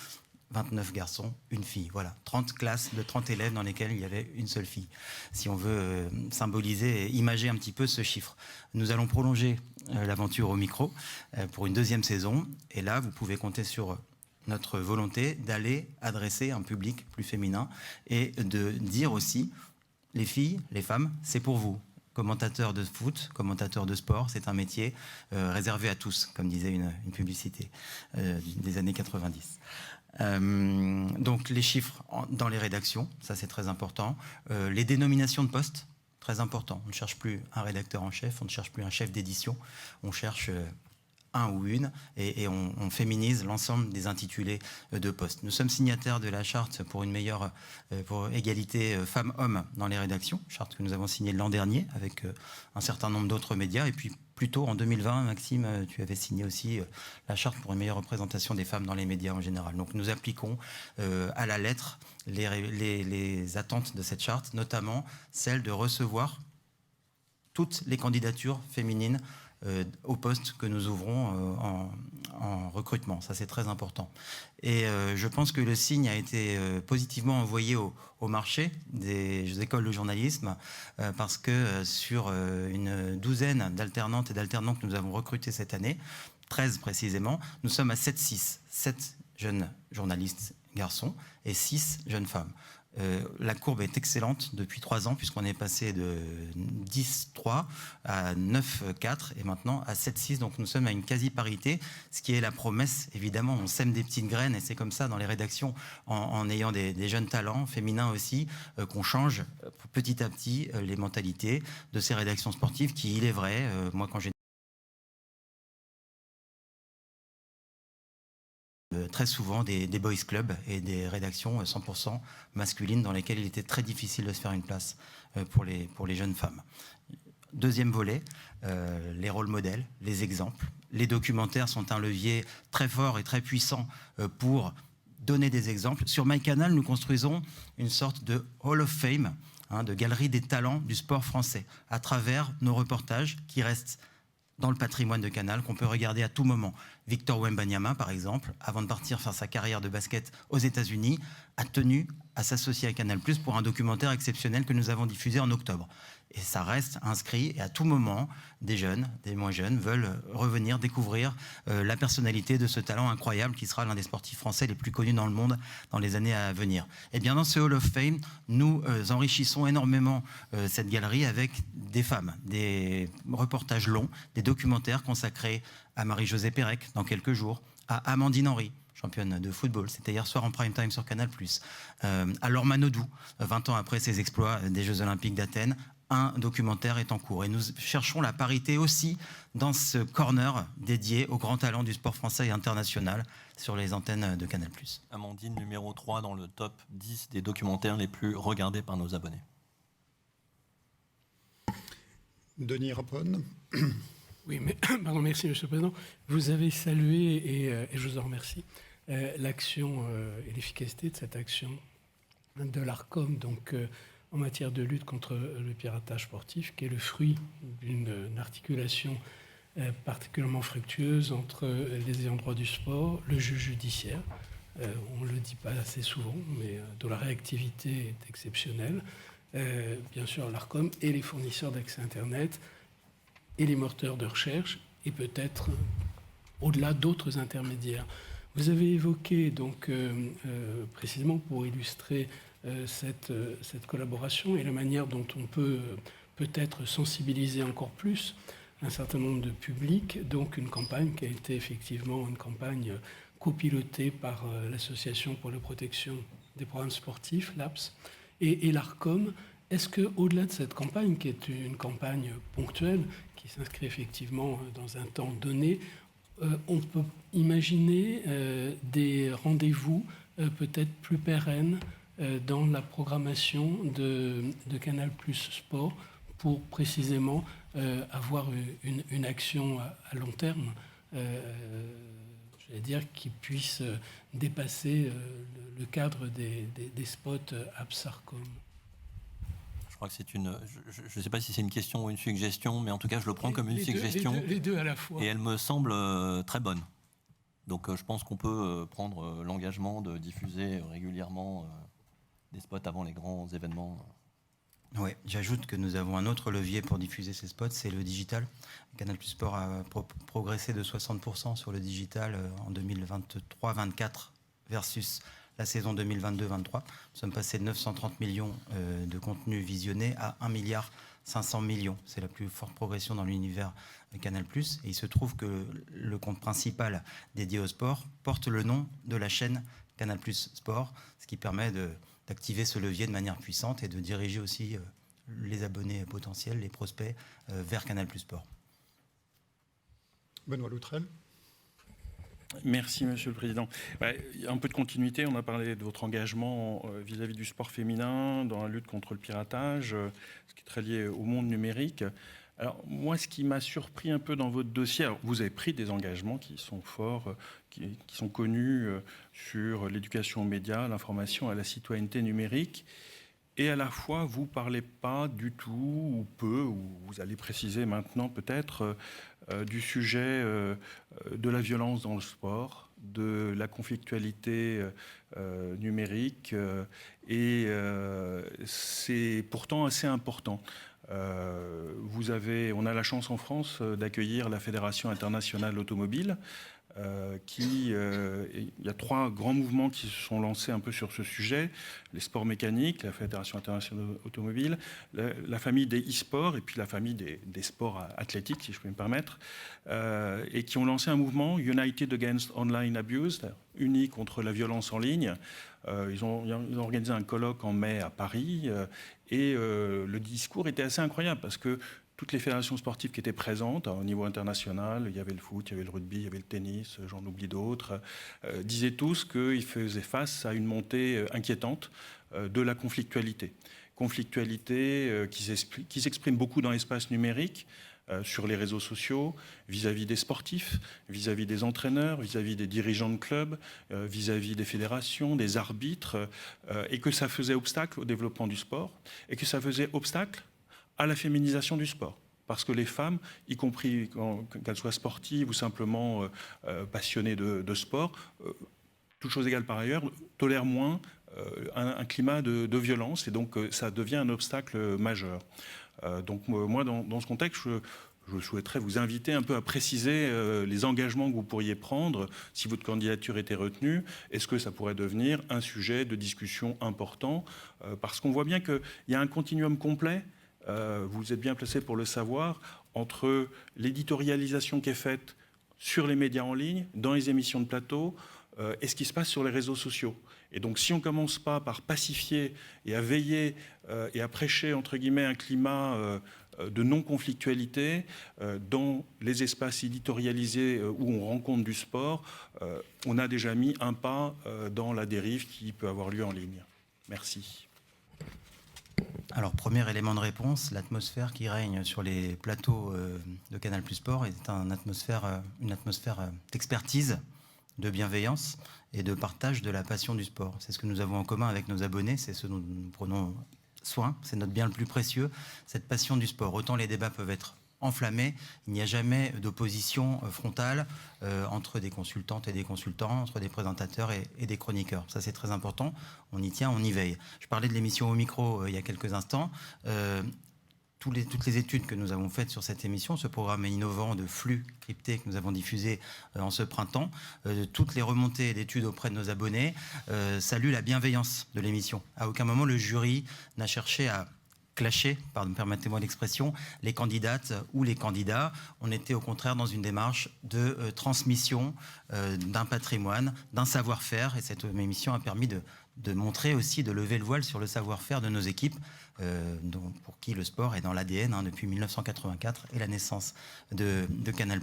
29 garçons, une fille. Voilà, 30 classes de 30 élèves dans lesquelles il y avait une seule fille. Si on veut symboliser et imager un petit peu ce chiffre. Nous allons prolonger l'aventure Au Micro pour une 2e saison. Et là, vous pouvez compter sur notre volonté d'aller adresser un public plus féminin et de dire aussi, les filles, les femmes, c'est pour vous. Commentateur de foot, commentateur de sport, c'est un métier réservé à tous, comme disait une publicité des années 90. Donc les chiffres dans les rédactions, ça c'est très important. Les dénominations de postes, très important. On ne cherche plus un rédacteur en chef, on ne cherche plus un chef d'édition, on cherche un ou une, et on féminise l'ensemble des intitulés de postes. Nous sommes signataires de la charte pour une meilleure pour égalité femmes-hommes dans les rédactions, charte que nous avons signée l'an dernier avec un certain nombre d'autres médias, et puis plus tôt en 2020, Maxime, tu avais signé aussi la charte pour une meilleure représentation des femmes dans les médias en général. Donc nous appliquons à la lettre les attentes de cette charte, notamment celle de recevoir toutes les candidatures féminines au poste que nous ouvrons en recrutement. Ça, c'est très important. Et je pense que le signe a été positivement envoyé au marché des écoles de journalisme parce que sur une douzaine d'alternantes et d'alternants que nous avons recrutés cette année, 13 précisément, nous sommes à 7-6. 7 jeunes journalistes garçons et 6 jeunes femmes. La courbe est excellente depuis 3 ans puisqu'on est passé de 10-3 à 9-4 et maintenant à 7-6. Donc nous sommes à une quasi-parité, ce qui est la promesse. Évidemment, on sème des petites graines et c'est comme ça dans les rédactions en ayant des jeunes talents féminins aussi qu'on change petit à petit les mentalités de ces rédactions sportives qui, il est vrai, moi quand j'ai très souvent des boys clubs et des rédactions 100% masculines dans lesquelles il était très difficile de se faire une place pour les jeunes femmes. Deuxième volet, les rôles modèles, les exemples. Les documentaires sont un levier très fort et très puissant pour donner des exemples. Sur MyCanal, nous construisons une sorte de Hall of Fame, de galerie des talents du sport français, à travers nos reportages qui restent dans le patrimoine de Canal, qu'on peut regarder à tout moment. Victor Wembanyama, par exemple, avant de partir faire sa carrière de basket aux États-Unis, a tenu à s'associer à Canal+ pour un documentaire exceptionnel que nous avons diffusé en octobre. Et ça reste inscrit, et à tout moment, des jeunes, des moins jeunes, veulent revenir découvrir la personnalité de ce talent incroyable qui sera l'un des sportifs français les plus connus dans le monde dans les années à venir. Et bien dans ce Hall of Fame, nous enrichissons énormément cette galerie avec des femmes, des reportages longs, des documentaires consacrés à Marie-Josée Pérec dans quelques jours, à Amandine Henry, championne de football, c'était hier soir en prime time sur Canal+, à Laure Manodou, 20 ans après ses exploits des Jeux Olympiques d'Athènes. Un documentaire est en cours et nous cherchons la parité aussi dans ce corner dédié aux grands talents du sport français et international sur les antennes de Canal+. Amandine, numéro 3 dans le top 10 des documentaires les plus regardés par nos abonnés. Denis Rapone. Oui, mais, pardon, merci Monsieur le Président. Vous avez salué, et je vous en remercie, l'action et l'efficacité de cette action de l'ARCOM, donc en matière de lutte contre le piratage sportif, qui est le fruit d'une articulation particulièrement fructueuse entre les ayants droit du sport, le juge judiciaire, on ne le dit pas assez souvent, mais dont la réactivité est exceptionnelle, bien sûr l'ARCOM et les fournisseurs d'accès Internet, et les moteurs de recherche, et peut-être au-delà d'autres intermédiaires. Vous avez évoqué, donc, précisément pour illustrer cette collaboration et la manière dont on peut peut-être sensibiliser encore plus un certain nombre de publics, donc une campagne qui a été effectivement une campagne copilotée par l'Association pour la protection des programmes sportifs, l'APS, et l'ARCOM. Est-ce qu'au-delà de cette campagne, qui est une campagne ponctuelle, qui s'inscrit effectivement dans un temps donné, on peut imaginer des rendez-vous peut-être plus pérennes dans la programmation de Canal+ Sport pour précisément avoir une action à long terme, j'allais dire, qui puisse dépasser le cadre des spots APS-ARCOM. Je crois que c'est une... Je ne sais pas si c'est une question ou une suggestion, mais en tout cas, je le prends comme une suggestion. Les deux à la fois. Et elle me semble très bonne. Donc, je pense qu'on peut prendre l'engagement de diffuser régulièrement des spots avant les grands événements. Oui, j'ajoute que nous avons un autre levier pour diffuser ces spots, c'est le digital. Canal+ Sport a progressé de 60% sur le digital en 2023-24 versus la saison 2022-23. Nous sommes passés de 930 millions de contenus visionnés à 1,5 milliard. C'est la plus forte progression dans l'univers Canal+. Et il se trouve que le compte principal dédié au sport porte le nom de la chaîne Canal+ Sport, ce qui permet d'activer ce levier de manière puissante et de diriger aussi les abonnés potentiels, les prospects, vers Canal+ Sport. Benoît Loutrel. Merci, Monsieur le Président. Il y a un peu de continuité. On a parlé de votre engagement vis-à-vis du sport féminin dans la lutte contre le piratage, ce qui est très lié au monde numérique. Alors, moi, ce qui m'a surpris un peu dans votre dossier, alors, vous avez pris des engagements qui sont forts, qui sont connus sur l'éducation aux médias, l'information, à la citoyenneté numérique. Et à la fois, vous ne parlez pas du tout, ou peu, ou vous allez préciser maintenant peut-être, du sujet de la violence dans le sport, de la conflictualité numérique, et c'est pourtant assez important. On a la chance en France d'accueillir la Fédération internationale automobile, il y a 3 grands mouvements qui se sont lancés un peu sur ce sujet: les sports mécaniques, la Fédération internationale automobile, la famille des e-sports et puis la famille des sports athlétiques, si je peux me permettre, et qui ont lancé un mouvement United Against Online Abuse, unis contre la violence en ligne. Ils ont organisé un colloque en mai à Paris, et le discours était assez incroyable parce que toutes les fédérations sportives qui étaient présentes au niveau international, il y avait le foot, il y avait le rugby, il y avait le tennis, j'en oublie d'autres, disaient tous qu'ils faisaient face à une montée inquiétante de la conflictualité. Conflictualité qui s'exprime beaucoup dans l'espace numérique, sur les réseaux sociaux, vis-à-vis des sportifs, vis-à-vis des entraîneurs, vis-à-vis des dirigeants de clubs, vis-à-vis des fédérations, des arbitres, et que ça faisait obstacle au développement du sport, et que ça faisait obstacle à la féminisation du sport. Parce que les femmes, y compris qu'elles soient sportives ou simplement passionnées de sport, toutes choses égales par ailleurs, tolèrent moins un climat de violence, et donc ça devient un obstacle majeur. Donc moi, dans ce contexte, je souhaiterais vous inviter un peu à préciser les engagements que vous pourriez prendre si votre candidature était retenue. Est-ce que ça pourrait devenir un sujet de discussion important, parce qu'on voit bien qu'il y a un continuum complet, vous êtes bien placé pour le savoir, entre l'éditorialisation qui est faite sur les médias en ligne, dans les émissions de plateau, et ce qui se passe sur les réseaux sociaux. Et donc si on ne commence pas par pacifier et à veiller et à prêcher, entre guillemets, un climat de non-conflictualité dans les espaces éditorialisés où on rencontre du sport, on a déjà mis un pas dans la dérive qui peut avoir lieu en ligne. Merci. Alors, premier élément de réponse, l'atmosphère qui règne sur les plateaux de Canal+ Sport est une atmosphère d'expertise, de bienveillance et de partage de la passion du sport. C'est ce que nous avons en commun avec nos abonnés, c'est ce dont nous prenons soin, c'est notre bien le plus précieux, cette passion du sport. Autant les débats peuvent être enflammés, il n'y a jamais d'opposition frontale entre des consultantes et des consultants, entre des présentateurs et des chroniqueurs. Ça, c'est très important, on y tient, on y veille. Je parlais de l'émission Au Micro il y a quelques instants. Toutes les études que nous avons faites sur cette émission, ce programme innovant de flux crypté que nous avons diffusé en ce printemps, toutes les remontées d'études auprès de nos abonnés saluent la bienveillance de l'émission. À aucun moment, le jury n'a cherché à clasher, permettez-moi l'expression, les candidates ou les candidats. On était au contraire dans une démarche de transmission d'un patrimoine, d'un savoir-faire, et cette émission a permis de montrer aussi, de lever le voile sur le savoir-faire de nos équipes, pour qui le sport est dans l'ADN depuis 1984 et la naissance de Canal+.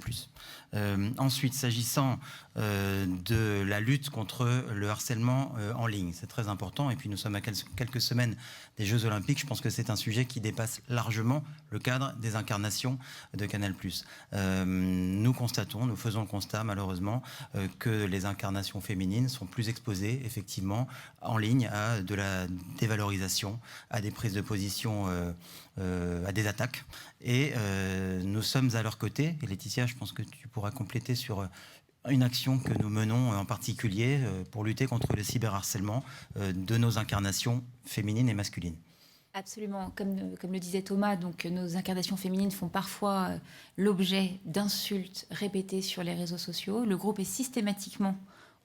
Ensuite, s'agissant de la lutte contre le harcèlement en ligne, c'est très important, et puis nous sommes à quelques semaines des Jeux Olympiques, je pense que c'est un sujet qui dépasse largement le cadre des incarnations de Canal+. Nous faisons le constat malheureusement que les incarnations féminines sont plus exposées effectivement en ligne à de la dévalorisation, à des prises de position, à des attaques. Et nous sommes à leur côté. Et Laetitia, je pense que tu pourras compléter sur une action que nous menons en particulier pour lutter contre le cyberharcèlement de nos incarnations féminines et masculines. Absolument. Comme le disait Thomas, donc, nos incarnations féminines font parfois l'objet d'insultes répétées sur les réseaux sociaux. Le groupe est systématiquement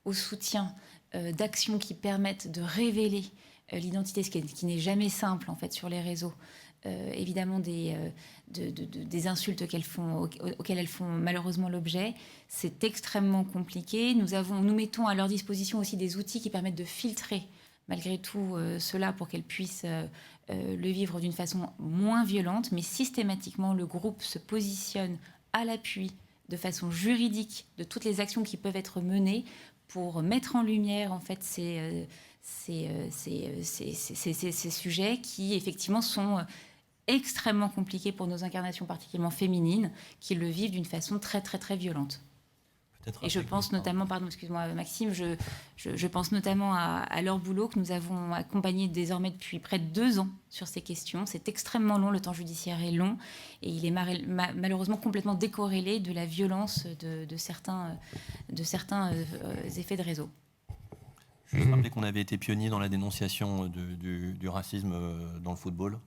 au soutien d'actions qui permettent de révéler l'identité, ce qui n'est jamais simple en fait sur les réseaux. Évidemment des insultes auxquelles elles font malheureusement l'objet. C'est extrêmement compliqué. Nous mettons à leur disposition aussi des outils qui permettent de filtrer malgré tout cela pour qu'elles puissent le vivre d'une façon moins violente. Mais systématiquement, le groupe se positionne à l'appui de façon juridique de toutes les actions qui peuvent être menées pour mettre en lumière en fait ces sujets qui effectivement sont extrêmement compliqués pour nos incarnations particulièrement féminines qui le vivent d'une façon très très très violente. Et je pense notamment, pardon, excuse-moi Maxime, je pense notamment à leur boulot que nous avons accompagné désormais depuis près de 2 ans sur ces questions. C'est extrêmement long, le temps judiciaire est long et il est malheureusement complètement décorrélé de la violence de certains effets de réseau. Je veux rappeler qu'on avait été pionnier dans la dénonciation du racisme dans le football.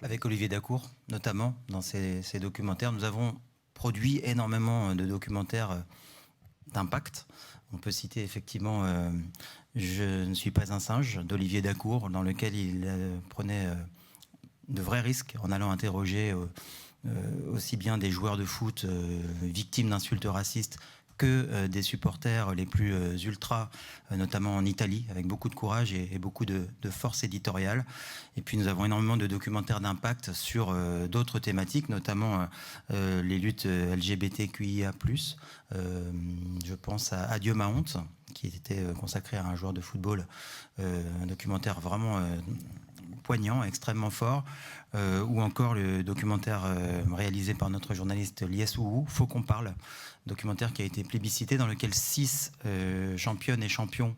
Avec Olivier Dacour, notamment, dans ses documentaires. Nous avons produit énormément de documentaires d'impact. On peut citer effectivement Je ne suis pas un singe d'Olivier Dacour, dans lequel il prenait de vrais risques en allant interroger aussi bien des joueurs de foot victimes d'insultes racistes que des supporters les plus ultras, notamment en Italie, avec beaucoup de courage et beaucoup de force éditoriale. Et puis nous avons énormément de documentaires d'impact sur d'autres thématiques, notamment les luttes LGBTQIA+. Je pense à Adieu ma honte, qui était consacré à un joueur de football, un documentaire vraiment poignant, extrêmement fort, ou encore le documentaire réalisé par notre journaliste Lies Ouhou, Faut qu'on parle, documentaire qui a été plébiscité, dans lequel 6 championnes et champions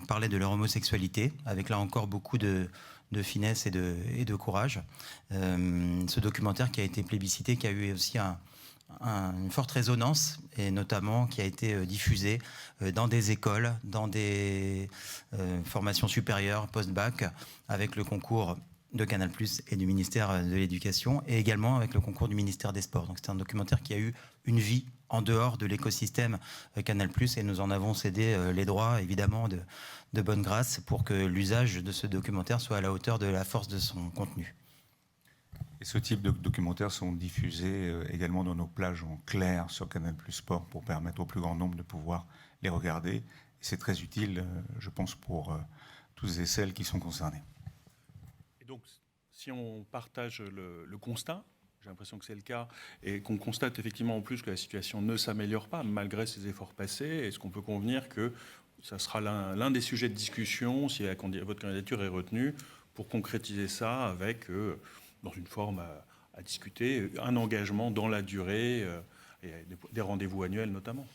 parlaient de leur homosexualité, avec là encore beaucoup de finesse et de courage. Ce documentaire qui a été plébiscité, qui a eu aussi une forte résonance, et notamment qui a été diffusé dans des écoles, dans des formations supérieures, post-bac, avec le concours de Canal+ et du ministère de l'Éducation, et également avec le concours du ministère des Sports. Donc c'est un documentaire qui a eu une vie en dehors de l'écosystème Canal+, et nous en avons cédé les droits, évidemment, de bonne grâce, pour que l'usage de ce documentaire soit à la hauteur de la force de son contenu. Et ce type de documentaires sont diffusés également dans nos plages en clair sur Canal+ Sport pour permettre au plus grand nombre de pouvoir les regarder. Et c'est très utile, je pense, pour tous et celles qui sont concernés. Et donc, si on partage le constat, j'ai l'impression que c'est le cas, et qu'on constate effectivement en plus que la situation ne s'améliore pas malgré ces efforts passés, est-ce qu'on peut convenir que ça sera l'un des sujets de discussion, si votre candidature est retenue, pour concrétiser ça avec... dans une forme à discuter, un engagement dans la durée et des rendez-vous annuels notamment.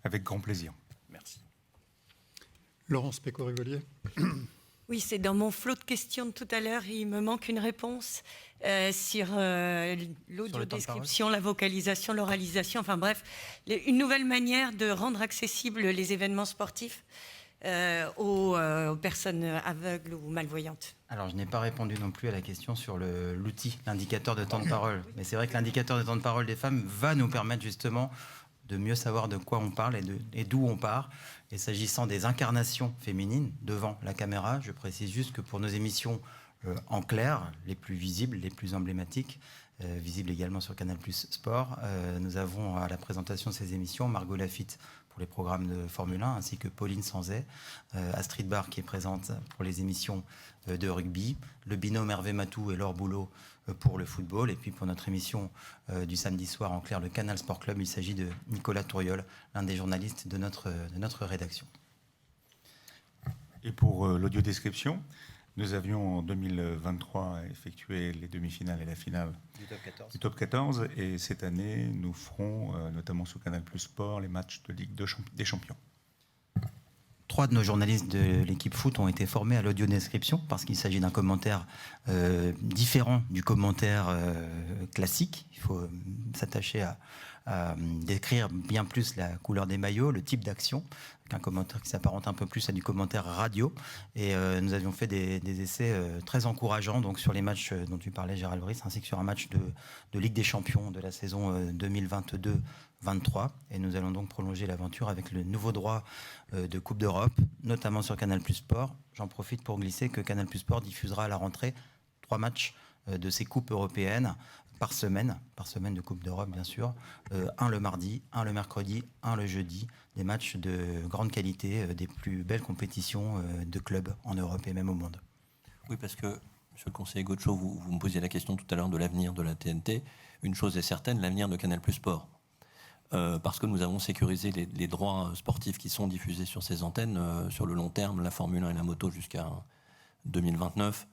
Avec grand plaisir. Merci. Laurence Péco-Rivolier. Oui, c'est dans mon flot de questions de tout à l'heure, il me manque une réponse sur l'audiodescription, la vocalisation, l'oralisation, enfin bref, une nouvelle manière de rendre accessibles les événements sportifs aux personnes aveugles ou malvoyantes. Alors, je n'ai pas répondu non plus à la question sur l'outil, l'indicateur de temps de parole. Mais c'est vrai que l'indicateur de temps de parole des femmes va nous permettre justement de mieux savoir de quoi on parle et d'où on part. Et s'agissant des incarnations féminines devant la caméra, je précise juste que pour nos émissions en clair, les plus visibles, les plus emblématiques, visibles également sur Canal+ Sport, nous avons à la présentation de ces émissions Margot Lafitte pour les programmes de Formule 1, ainsi que Pauline Sanzet, Astrid Barr qui est présente pour les émissions de rugby, le binôme Hervé Matou et Laure Boulot pour le football, et puis pour notre émission du samedi soir en clair, le Canal Sport Club, il s'agit de Nicolas Touriol, l'un des journalistes de notre rédaction. Et pour l'audiodescription, nous avions en 2023 effectué les demi-finales et la finale du top 14. Et cette année, nous ferons, notamment sous Canal+ Sport, les matchs de Ligue des Champions. 3 de nos journalistes de l'équipe foot ont été formés à l'audiodescription parce qu'il s'agit d'un commentaire différent du commentaire classique. Il faut s'attacher à décrire bien plus la couleur des maillots, le type d'action, qu'un commentaire qui s'apparente un peu plus à du commentaire radio. Et nous avions fait des essais très encourageants donc sur les matchs dont tu parlais, Gérald Brice, ainsi que sur un match de Ligue des Champions de la saison 2022-23. Et nous allons donc prolonger l'aventure avec le nouveau droit de Coupe d'Europe, notamment sur Canal+ Sport. J'en profite pour glisser que Canal+ Sport diffusera à la rentrée 3 matchs de ces coupes européennes par semaine de Coupe d'Europe bien sûr, un le mardi, un le mercredi, un le jeudi, des matchs de grande qualité, des plus belles compétitions de clubs en Europe et même au monde. Oui, parce que, monsieur le conseiller Gaucho, vous me posiez la question tout à l'heure de l'avenir de la TNT. Une chose est certaine, l'avenir de Canal+ Sport. Parce que nous avons sécurisé les droits sportifs qui sont diffusés sur ces antennes sur le long terme, la Formule 1 et la moto jusqu'à 2029.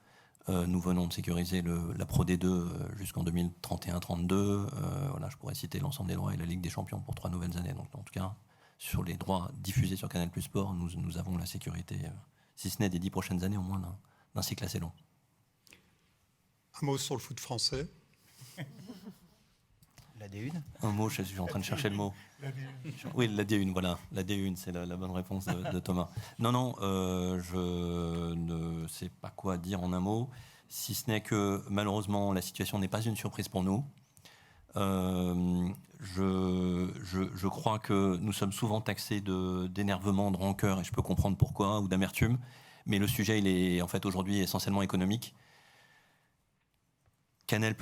Nous venons de sécuriser la Pro D2 jusqu'en 2031-32. Voilà, je pourrais citer l'ensemble des droits et la Ligue des Champions pour 3 nouvelles années. Donc, en tout cas, sur les droits diffusés sur Canal+ Sport, nous avons la sécurité, si ce n'est des 10 prochaines années, au moins d'un cycle assez long. Un mot sur le foot français. La D1 ? Un mot, je suis en train de chercher le mot. Oui, la D1, voilà. La D1, c'est la bonne réponse de Thomas. Non, je ne sais pas quoi dire en un mot, si ce n'est que malheureusement, la situation n'est pas une surprise pour nous. Je crois que nous sommes souvent taxés d'énervement, de rancœur, et je peux comprendre pourquoi, ou d'amertume, mais le sujet, il est en fait aujourd'hui essentiellement économique. Canal+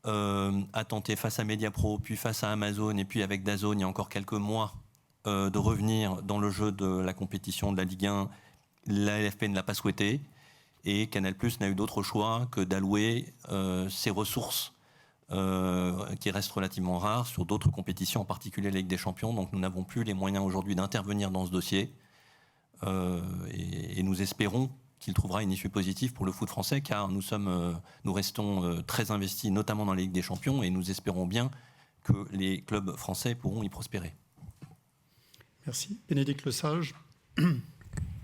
a tenté face à Mediapro, puis face à Amazon, et puis avec DAZN il y a encore quelques mois, de revenir dans le jeu de la compétition de la Ligue 1. La LFP ne l'a pas souhaité, et Canal+ n'a eu d'autre choix que d'allouer ses ressources, qui restent relativement rares, sur d'autres compétitions, en particulier la Ligue des Champions. Donc nous n'avons plus les moyens aujourd'hui d'intervenir dans ce dossier, et nous espérons qu'il trouvera une issue positive pour le foot français, car nous restons très investis, notamment dans la Ligue des Champions, et nous espérons bien que les clubs français pourront y prospérer. Merci. Bénédicte Lesage.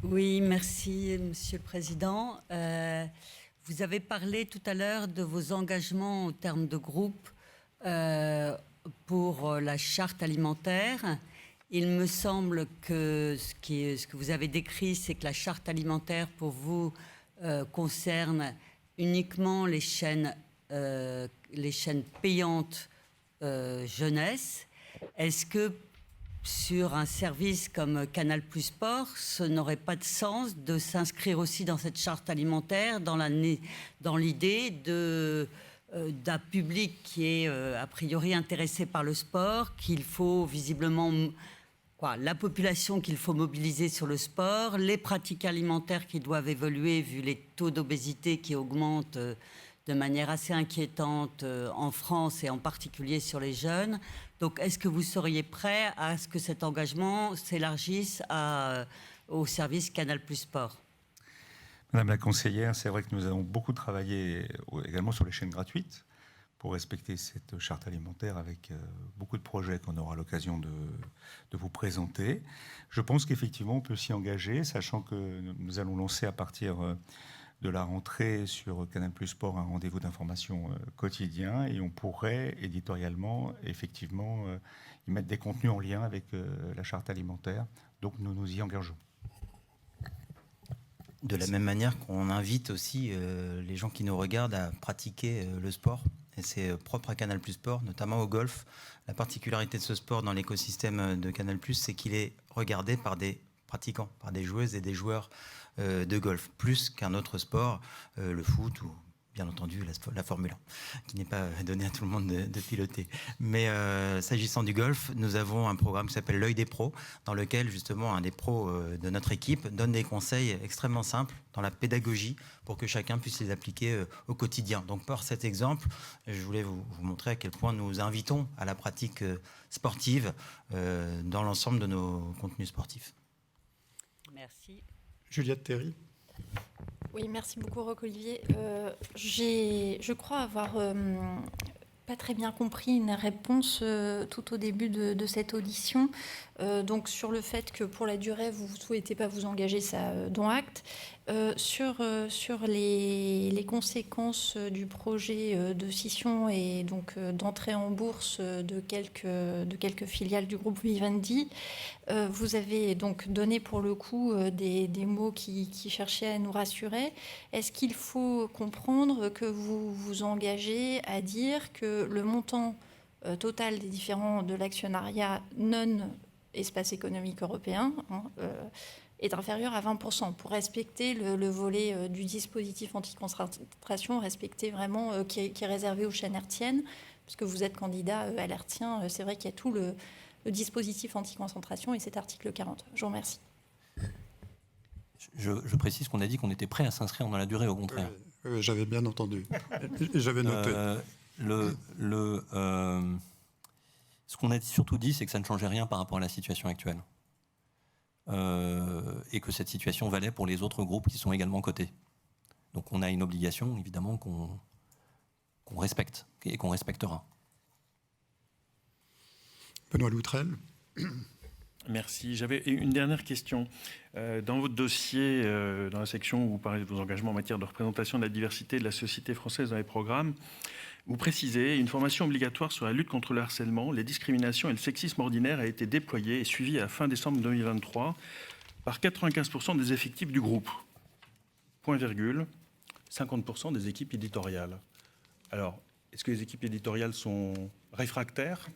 Oui, merci, Monsieur le Président. Vous avez parlé tout à l'heure de vos engagements en termes de groupe pour la charte alimentaire. Il me semble que ce que vous avez décrit, c'est que la charte alimentaire, pour vous, concerne uniquement les chaînes payantes jeunesse. Est-ce que sur un service comme Canal+ Sport, ce n'aurait pas de sens de s'inscrire aussi dans cette charte alimentaire, dans l'idée d'un public qui est a priori intéressé par le sport, qu'il faut visiblement... la population qu'il faut mobiliser sur le sport, les pratiques alimentaires qui doivent évoluer vu les taux d'obésité qui augmentent de manière assez inquiétante en France et en particulier sur les jeunes. Donc, est-ce que vous seriez prêt à ce que cet engagement s'élargisse au service Canal+ Sport ? Madame la conseillère, c'est vrai que nous avons beaucoup travaillé également sur les chaînes gratuites pour respecter cette charte alimentaire avec beaucoup de projets qu'on aura l'occasion de vous présenter. Je pense qu'effectivement, on peut s'y engager, sachant que nous allons lancer à partir de la rentrée sur Canal+ Sport un rendez-vous d'information quotidien, et on pourrait éditorialement, effectivement, y mettre des contenus en lien avec la charte alimentaire. Donc nous nous y engageons. De la même manière qu'on invite aussi les gens qui nous regardent à pratiquer le sport. Et c'est propre à Canal+ Sport, notamment au golf. La particularité de ce sport dans l'écosystème de Canal+, c'est qu'il est regardé par des pratiquants, par des joueuses et des joueurs de golf, plus qu'un autre sport, le foot ou bien entendu la Formule 1, qui n'est pas donné à tout le monde de piloter. Mais s'agissant du golf, nous avons un programme qui s'appelle l'œil des pros, dans lequel justement un des pros de notre équipe donne des conseils extrêmement simples dans la pédagogie pour que chacun puisse les appliquer au quotidien. Donc par cet exemple, je voulais vous montrer à quel point nous invitons à la pratique sportive dans l'ensemble de nos contenus sportifs. Merci. Juliette Théry. Oui, merci beaucoup, Roch-Olivier. Je crois avoir pas très bien compris une réponse tout au début de cette audition. Donc sur le fait que pour la durée, vous ne souhaitez pas vous engager, ça dont acte. Sur les conséquences du projet de scission et donc d'entrée en bourse de quelques filiales du groupe Vivendi, vous avez donc donné pour le coup des mots qui cherchaient à nous rassurer. Est-ce qu'il faut comprendre que vous vous engagez à dire que le montant total des différents de l'actionnariat non espace économique européen est inférieur à 20%, pour respecter le volet du dispositif anti-concentration, respecter vraiment qui est réservé aux chaînes hertziennes, parce que vous êtes candidat à l'hertzien, c'est vrai qu'il y a tout le dispositif anti-concentration et cet article 40. Je vous remercie. Je précise qu'on a dit qu'on était prêt à s'inscrire dans la durée, au contraire. J'avais bien entendu. Et j'avais noté. Ce qu'on a surtout dit, c'est que ça ne changeait rien par rapport à la situation actuelle. Et que cette situation valait pour les autres groupes qui sont également cotés. Donc on a une obligation, évidemment, qu'on respecte et qu'on respectera. Benoît Loutrel. Merci. J'avais une dernière question. Dans votre dossier, dans la section où vous parlez de vos engagements en matière de représentation de la diversité de la société française dans les programmes, vous précisez une formation obligatoire sur la lutte contre le harcèlement, les discriminations et le sexisme ordinaire a été déployée et suivie à fin décembre 2023 par 95% des effectifs du groupe. Point virgule, 50% des équipes éditoriales. Alors, est-ce que les équipes éditoriales sont réfractaires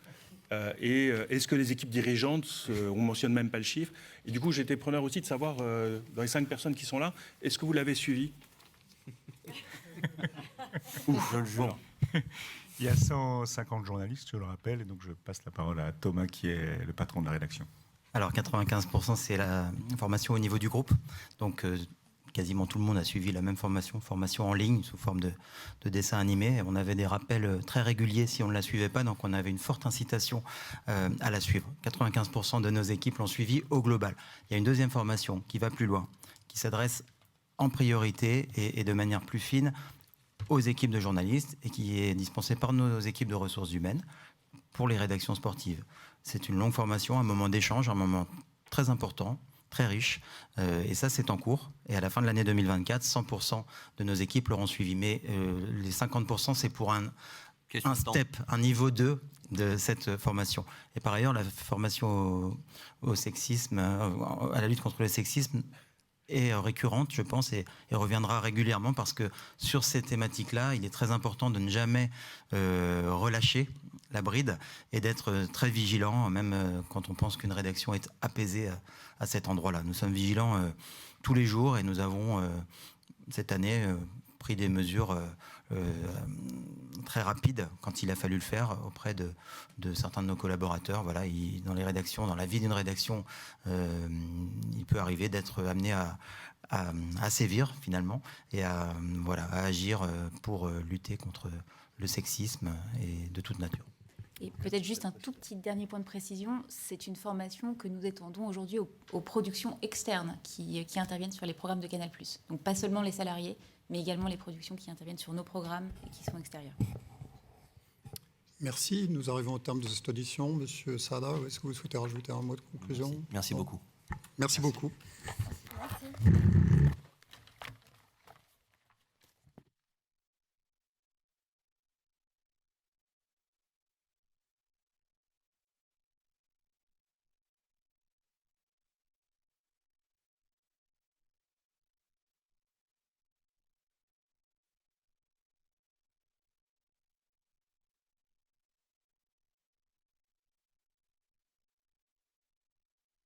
et est-ce que les équipes dirigeantes, on ne mentionne même pas le chiffre. Et du coup, j'étais preneur aussi de savoir, dans les 5 personnes qui sont là, est-ce que vous l'avez suivi? Je le jure. Il y a 150 journalistes, je le rappelle, et donc je passe la parole à Thomas, qui est le patron de la rédaction. Alors 95%, c'est la formation au niveau du groupe. Donc quasiment tout le monde a suivi la même formation en ligne sous forme de dessin animé. On avait des rappels très réguliers si on ne la suivait pas, donc on avait une forte incitation à la suivre. 95% de nos équipes l'ont suivi au global. Il y a une deuxième formation qui va plus loin, qui s'adresse en priorité et de manière plus fine aux équipes de journalistes et qui est dispensée par nos équipes de ressources humaines pour les rédactions sportives. C'est une longue formation, un moment d'échange, un moment très important, très riche, et ça c'est en cours. Et à la fin de l'année 2024, 100% de nos équipes l'auront suivi. Mais les 50%, c'est pour un step, un niveau 2 de cette formation. Et par ailleurs, la formation au sexisme, à la lutte contre le sexisme, est récurrente, je pense, et reviendra régulièrement parce que sur ces thématiques-là, il est très important de ne jamais relâcher la bride et d'être très vigilant, même quand on pense qu'une rédaction est apaisée à cet endroit-là. Nous sommes vigilants tous les jours et nous avons cette année pris des mesures très rapides quand il a fallu le faire auprès de certains de nos collaborateurs. Voilà, dans les rédactions, dans la vie d'une rédaction, il peut arriver d'être amené à sévir finalement et à agir pour lutter contre le sexisme et de toute nature. Et peut-être juste un tout petit dernier point de précision, c'est une formation que nous étendons aujourd'hui aux productions externes qui interviennent sur les programmes de Canal+. Donc pas seulement les salariés, mais également les productions qui interviennent sur nos programmes et qui sont extérieures. Merci. Nous arrivons au terme de cette audition. Monsieur Sada, est-ce que vous souhaitez rajouter un mot de conclusion ? Merci beaucoup. Merci beaucoup. Merci.